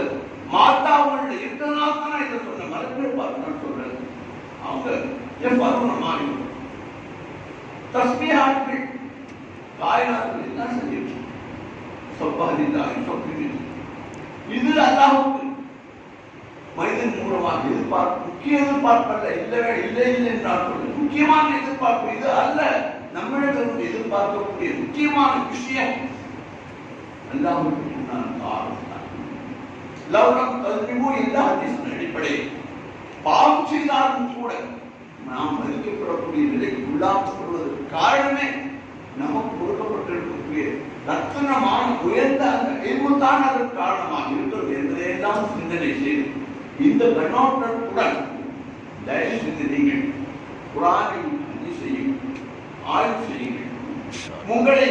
மாதா அவங்கள இருக்கிறதுனால தான் இதை சொன்ன. மரத்தை பார்த்து நான் சொல்றேன். அவங்க என் பருவம் மாறி தஸ்மீஹாட்கள் காயனார்கள் என்ன செஞ்சிருச்சு? சொப்பாதிதாய் சொப்பினி. இது அல்லாஹ்வுக்கு மனிதன் மூலமாக எதிர்பார்ப்பு, முக்கிய எதிர்பார்ப்பல்ல. இல்லவே இல்லை என்றால் சொல்லு, முக்கியமான எதிர்பார்ப்பு இது அல்ல. நம்மிடம் எதிர்பார்க்கக்கூடிய முக்கியமான விஷயம் அல்லாஹ்வுக்கு நான் காரணம். லவ்னம் கல்விமோ எல்லா ஹதீஸின் அடிப்படையில் பாவம் செய்தாலும் கூட நாம் மதிக்கப்படக்கூடிய நிலைக்கு உள்ளாக்கப்படுவதற்கு காரணமே நமக்கு கொடுக்கப்பட்டிருக்கக்கூடிய ரத்தனமான உயர்ந்த அந்த எல்முத்தான் அதற்கு காரணமாக இருக்கிறது என்பதையெல்லாம் சிந்தனை செய்து இந்த கண்ணோட்டத்துடன் தயவு செய்து நீங்கள் குர்ஆனையும் ஹதீஸையும் ஆய்வு செய்யுங்கள். உங்களை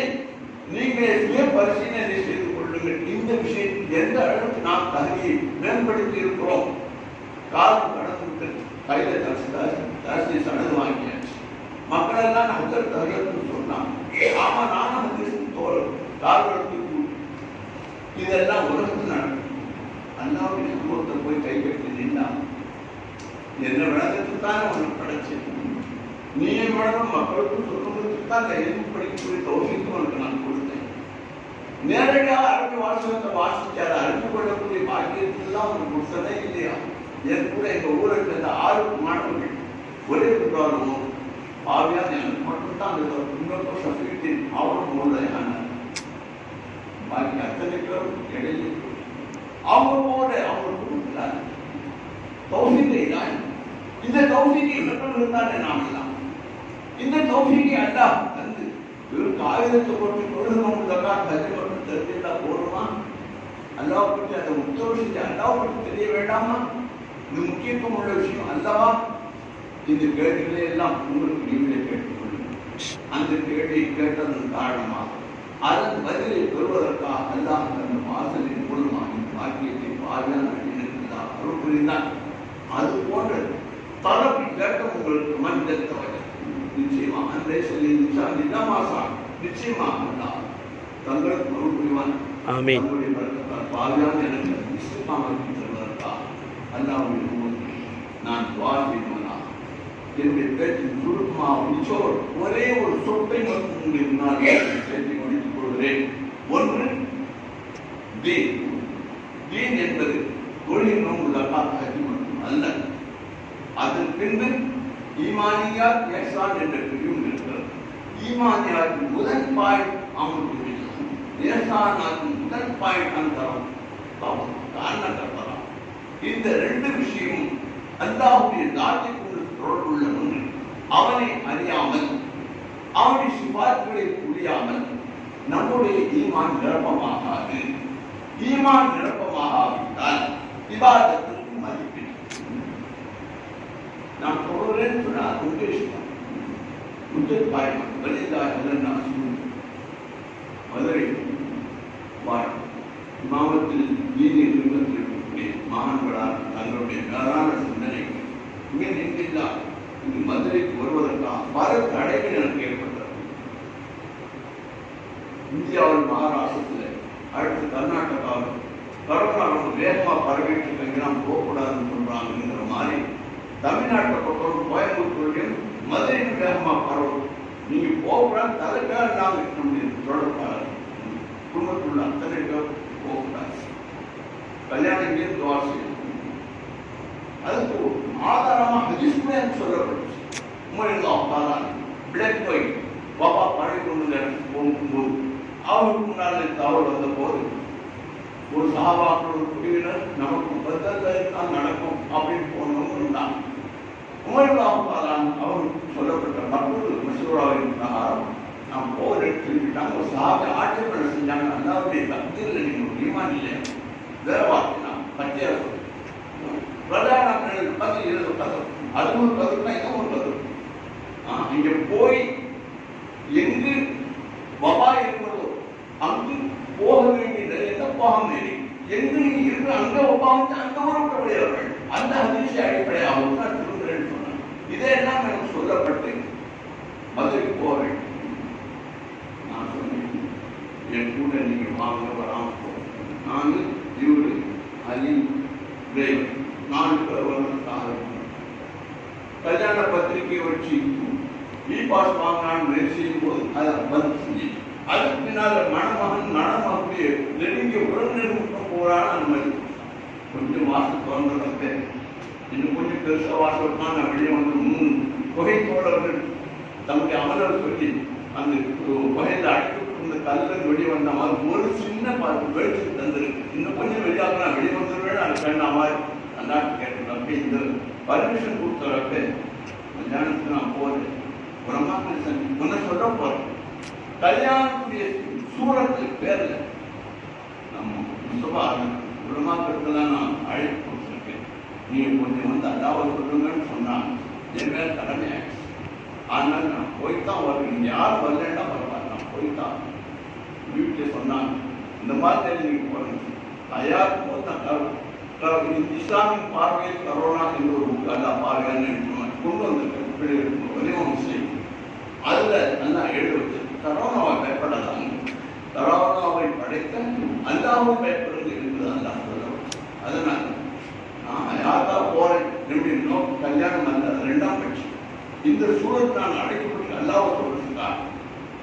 நீங்களே சுய பரிசீலனை செய்து கொள்ளுங்கள். இந்த விஷயத்தில் எந்த அளவுக்கு நாம் தகுதியை மேம்படுத்தி இருக்கிறோம்? காலம் கடந்து கையில தாசி சடது வாங்கியாச்சு. மக்கள் எல்லாம் நகர் தகவல் சொன்னாங்க. ஆமா, நானும் கால்களுக்கு இதெல்லாம் உலகத்தில் நடக்கும். அல்லாவுடைய சமூகத்தை போய் கை கட்டி நின்னா என்ன விளக்கத்துக்கு தானே உனக்கு கிடைச்சி. நீயும் விளக்கம் மக்களுக்கும் சொல்லுவதற்கு தான் எதுவும் படிக்கக்கூடிய தௌசியத்தை உனக்கு நான் கொடுத்தேன். நேரடியாக அரபி வாசகத்தை வாசிச்சு அதை அறிந்து கொள்ளக்கூடிய பாக்கியத்துலாம் உனக்கு கொடுத்ததே இல்லையா? என் கூட எங்க ஊரை சேர்ந்த 6 மாணவர்கள் ஒரே குற்றாலும் ஆவியான எனக்கு மட்டும்தான் இன்னொரு சஃபீட்டின் அவரும் மூலையான பாக்கி அத்தனை பேரும் இடையே அவங்க போல அவங்க கொடுக்கிறார். தௌஃபீகை தான். இந்த தௌஃபீகை பெற்றவர்கள் நாம் எல்லாம். இந்த தௌஃபீகை அல்லாஹ் தந்து வெறும் காகிதத்தை போட்டு தொழுகணும் ஜகாத் ஹஜ் மட்டும் தெரிஞ்சுட்டா போதுமா? அல்லாஹ் பற்றி அந்த உத்தரவு செஞ்சு அல்லாஹ் பற்றி தெரிய வேண்டாமா? இது முக்கியத்துவம் உள்ள விஷயம் அல்லவா? இந்த கேள்விகளை எல்லாம் உங்களுக்கு நீங்களே கேட்டுக்கொள்ளுங்கள். அந்த கேள்வியை கேட்டதன் காரணமாக அதன் பதிலை பெறுவதற்காக அல்லாஹ் அந்த வாசலின் மூலமாக இந்த வாக்கியத்தை பாவியான அடிநிறுத்தார் அருள் புரிந்தார். அது போன்ற தரப்பி கேட்ட உங்களுக்கு மனிதத்தவரை நிச்சயமா அன்றே சொல்லி நிஜமாசா நிச்சயமாக அல்லாஹ் தங்களுக்கு அருள் புரிவான். தங்களுடைய பழக்கத்தால் பாவியான எனக்கு இஸ்லாமத்தை செல்வதற்காக அல்லாஹ்வுடைய முகத்தில் நான் துஆ செய்தவனா என்னுடைய பேச்சின் சுருக்கமாக நிச்சோர் ஒரே ஒரு சொற்றை மட்டும் உங்களுக்கு நான் பேசி முடித்துக் கொள்கிறேன். ஒன்று, தீன். தீன் என்பது தொழில் நோம்பு ஜகாத் ஹஜ் மட்டும் அல்ல. அதன் பின்பு ஈமானியாத் இஹ்சான் என்ற பிரிவும் இருக்கிறது. ஈமானியாத்தின் முதல் பாயிண்ட் அமர்வு, இஹ்சானாத்தின் முதல் பாயிண்ட் அந்தரம் காரணம். இந்த 2 விஷயமும் அல்லாஹ்வுடைய தாத்தை கொண்டு தொடர்புள்ள ஒன்று. அவனை அறியாமல் அவனுடைய சிபாத்துகளை புரியாமல் நம்முடைய ஈமான் நிரப்பமாகாது. ஈமான் நிரப்பமாகாவிட்டால் இபாதத்துக்கு மதிப்பில்லை. நான் சொல்றேன்னு சொன்னா உத்தேசம் உச்சத் பாயமா வலிதாக மதுரை வாரம் மாவட்டத்தில் வீதி நிறுவனத்திற்கு மாணவர்களால் தங்களுடைய மேலான சிந்தனை இங்கே நின்றில்லார். இங்கு மதுரைக்கு வருவதற்காக பல தடைகள் எனக்கு ஏற்பட்டது. இந்தியாவில் மகாராஷ்டிரத்தில் அடுத்து கர்நாடகாவில் கரோனா ரொம்ப வேகமாக பரவிட்டு இருக்காங்க, போகக்கூடாதுன்னு சொல்றாங்கிற மாதிரி தமிழ்நாட்டை பொறுத்தவரை கோயம்புத்தூர்லையும் மதுரையும் வேகமாக பரவும். நீங்க போகக்கூடாது தலைக்காக நாங்கள் நம்முடைய தொடர்பாளர் குடும்பத்தில் உள்ள அத்தனை பேர் போகக்கூடாது. கல்யாணம் இங்கே துவா செய்யணும். அதுக்கு ஆதாரமாக ஹதீஸ்ல சொல்லப்பட்டுச்சு. உமரில் அப்பாதான் பிளாக் ஒயிட் பாபா பழை கொண்டு போகும்போது அவருக்கு முன்னால் தவறு வந்த போது ஒரு சஹாபாக்கள் ஒரு குழுவினர் நமக்கு பதில் தான் நடக்கும் அப்படின்னு போனவங்க இருந்தாங்க. உமரில் அப்பாதான் அவருக்கு சொல்லப்பட்ட மற்றொரு மசூராவின் பிரகாரம் நாம் போகிறேன் சொல்லிவிட்டாங்க. ஒரு சஹாபி ஆட்சேபனை செஞ்சாங்க. அல்லாவுடைய தக்தீரில் நீங்கள் ஈமான் இல்லையா வேற வார்த்தை நான் பச்சையா சொல்றேன். பிரதான பத்தி எழுத கதவு அது ஒரு கதவுனா இதுவும் ஒரு கதவு. இங்க போய் எங்கு வபா இருக்கிறதோ அங்கு போக வேண்டிய நிலையில போக வேண்டிய எங்கு நீங்க இருக்கிற அங்க வபா வந்து அங்க உறவுடையவர்கள் அந்த அதிர்ச்சி அடிப்படையாகவும் தான் திரும்புகிறேன்னு சொன்னாங்க. இதெல்லாம் எனக்கு சொல்லப்பட்டு மதுரைக்கு போக வேண்டும். நான் சொன்னேன் என் கூட நீங்க வாங்க வராம போறேன். நான் இவரு அலி டிரைவர் 4 பேர் வந்து கல்யாண பத்திரிகை வச்சு பாஸ் வாங்கினான்னு முயற்சி செய்யும் போது அதை பந்து செஞ்சு அதுக்கு பின்னால மணமகன் மணமகளுடைய நெருங்கிய உறவினருக்கும் போறான்னு அனுமதி. கொஞ்சம் வாசல் திறந்ததற்கு இன்னும் கொஞ்சம் பெருசா வாசல் தான் நான் வெளியே வந்து 3 புகை தோழர்கள் தம்முடைய அமலர் சொல்லி அந்த புகையில் அடைக்கப்பட்டிருந்த கல்லன் வெளியே வந்த மாதிரி ஒரு சின்ன வெளிச்சம் தந்திருக்கு. இன்னும் கொஞ்சம் வெளியாக நான் வெளியே வந்துடுவேன் அது கண்ணா மாதிரி அந்தாட்டு கேட்டப்ப இந்த பர்மிஷன் கொடுத்தவரப்ப கல்யாணத்துக்கு நான் போறேன். பிரம்மாக்கள் முன்ன சொல்ல போறேன். கல்யாணத்துடைய சூரத்து பேர்ல நம்ம பிரம்மாக்களுக்கெல்லாம் நான் அழைப்பு கொடுத்துருக்கேன். நீங்க கொஞ்சம் வந்து அதாவது சொல்லுங்கன்னு சொன்னாங்க. என் மேல கடமை ஆயிடுச்சு. ஆனால் நான் போய்தான் வருவேன். நீங்க யாரும் வரலன்னா பரவாயில்ல நான் போய்தான். வீட்டுல சொன்னாங்க இந்த மாதிரி நீங்க போறேன் தயாருக்கு போது இஸ்லாமின் பார்வையில் கரோனா என்ற ஒரு புக் அல்லா பார்வையான்னு கொண்டு வந்திருக்கேன். அதுல நல்லா எழுத வச்சு கரோனாவை பயப்படாதாங்க. கரோனாவை படைத்த அல்லாவும் பயப்படுறது என்பது அல்லா சொல்ல. அதனால நான் யாரா போறேன் என்னுடைய நோக்கம் கல்யாணம் அல்ல 2ஆம் கட்சி. இந்த சூழல் நான் அடைக்கப்பட்டு அல்லாவை சொல்றதுக்காக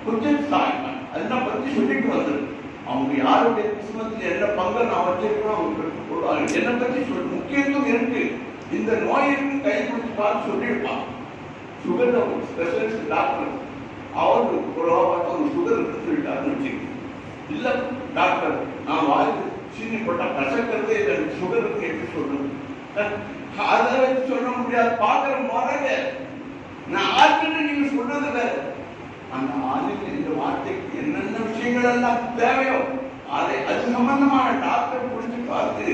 கொஞ்சம் சாய்ப்பான் அதெல்லாம் பத்தி சொல்லிட்டு வந்திருக்கு. அவங்க யாருடைய கிறிஸ்மத்தில் என்ன பங்கை நான் வச்சிருக்கணும் அவங்க கற்றுக்கொள்வாங்க. என்னை பற்றி முக்கியத்துவம் இருக்கு. இந்த நோயிற்கு கை பிடிச்சு பார்த்து சொல்லியிருப்பான். சுகர் ஸ்பெஷலிஸ்ட் டாக்டர் அவருக்கு ஒரு சுகர் இருக்குன்னு சொல்லிட்டாருன்னு வச்சுக்கோங்க. இல்ல டாக்டர் நான் வாய்ப்பு சீனி போட்டா கசக்கிறது எனக்கு சுகர் இருக்கு எப்படி சொல்றது? அதை வச்சு சொல்ல முடியாது. பாக்குற முறைய நான் ஆர்கிட்ட நீங்க சொல்றது வேற. அந்த ஆளுக்கு இந்த வார்த்தைக்கு என்னென்ன விஷயங்கள் எல்லாம் தேவையோ அதை அது சம்பந்தமான டாக்டர் புரிஞ்சு பார்த்து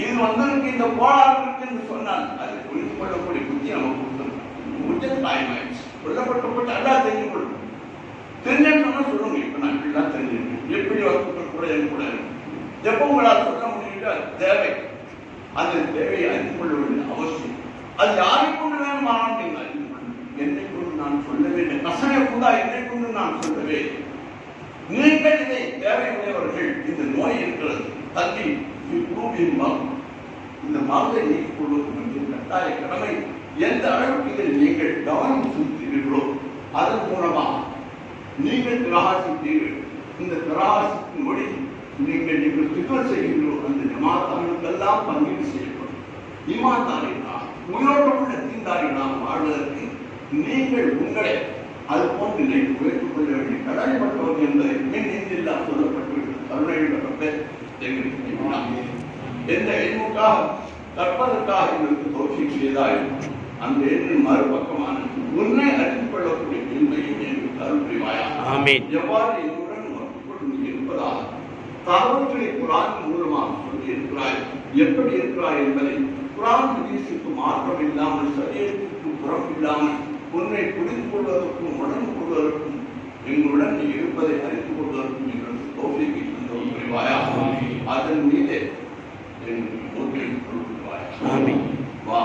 இது வந்ததுக்கு இந்த கோளாறு இருக்குன்னு சொன்னால் அதை புரிந்து கொள்ளக்கூடிய புத்தி நமக்கு கொடுத்துருக்கோம். முடிஞ்ச டைம் ஆயிடுச்சு. சொல்லப்பட்ட எல்லாம் தெரிஞ்சு கொள்ளும். தெரிஞ்சேன்னு சொன்னா சொல்லுங்க. இப்ப நான் இப்படிலாம் தெரிஞ்சிருக்கேன். எப்படி வசதிகள் கூட எனக்கு கூட இருக்கு. எப்போ உங்களால் சொல்ல முடியுங்க தேவை. அந்த தேவையை அறிந்து கொள்ள வேண்டிய அவசியம். அது யாரை கொண்டு வேணுமானால் நீங்கள் அறிந்து கொள்ளுங்கள். என்னை கொண்டு நான் சொல்ல வேண்டிய கசனை கூட என்னை கொண்டு நான் சொல்லவே. நீங்கள் இதை தேவையுடையவர்கள் இந்த நோய் இருக்கிறது தள்ளி இந்த மருந்தை நீக்கிக் கொள்வது கட்டாய கடமை. எந்த அளவுக்கு இதில் நீங்கள் கவனம் செலுத்துகிறீர்களோ அதன் மூலமாக நீங்கள் பிரகாசித்தீர்கள். இந்த பிரகாசத்தின் மொழி நீங்கள் சிக்கல் செய்கிறீர்களோ அந்த ஜமாத்தார்களுக்கெல்லாம் பங்கீடு செய்யப்படும். ஈமான்தாரிகளாக உயிரோட்டமுள்ள தீண்டாரிகளாக வாழ்வதற்கு நீங்கள் உங்களை அது போன்ற நிலைக்கு உயர்த்திக் கொள்ள வேண்டிய கடமைப்பட்டவர் என்பதை மின் இந்தியெல்லாம் சொல்லப்பட்டுவிட்டது. கருணையுடைய எந்த எண்ணுக்காக கற்பதற்காக எங்களுக்கு தோற்றி செய்தாயும் அந்த எண்ணின் மறுபக்கமான உன்னை அறிந்து கொள்ளக்கூடிய பெருமையும் எங்களுக்கு அருள் புரிவாயா. எவ்வாறு என்னுடன் மறுபடி இருப்பதாக தகவல்களை குரான் மூலமாக சொல்லி இருக்கிறாய், எப்படி இருக்கிறாய் என்பதை குரான் ஹதீஸுக்கு மாற்றம் இல்லாமல் சரியத்துக்கு புறம் இல்லாமல் உன்னை புரிந்து கொள்வதற்கும் உடன் கொள்வதற்கும் எங்களுடன் நீ இருப்பதை அறிந்து கொள்வதற்கும் எங்களுக்கு தௌஃபீக் புரிவாயா. அதன் மீது எங்களுக்கு ஒத்துழைப்பு கொடுப்பாயா. வா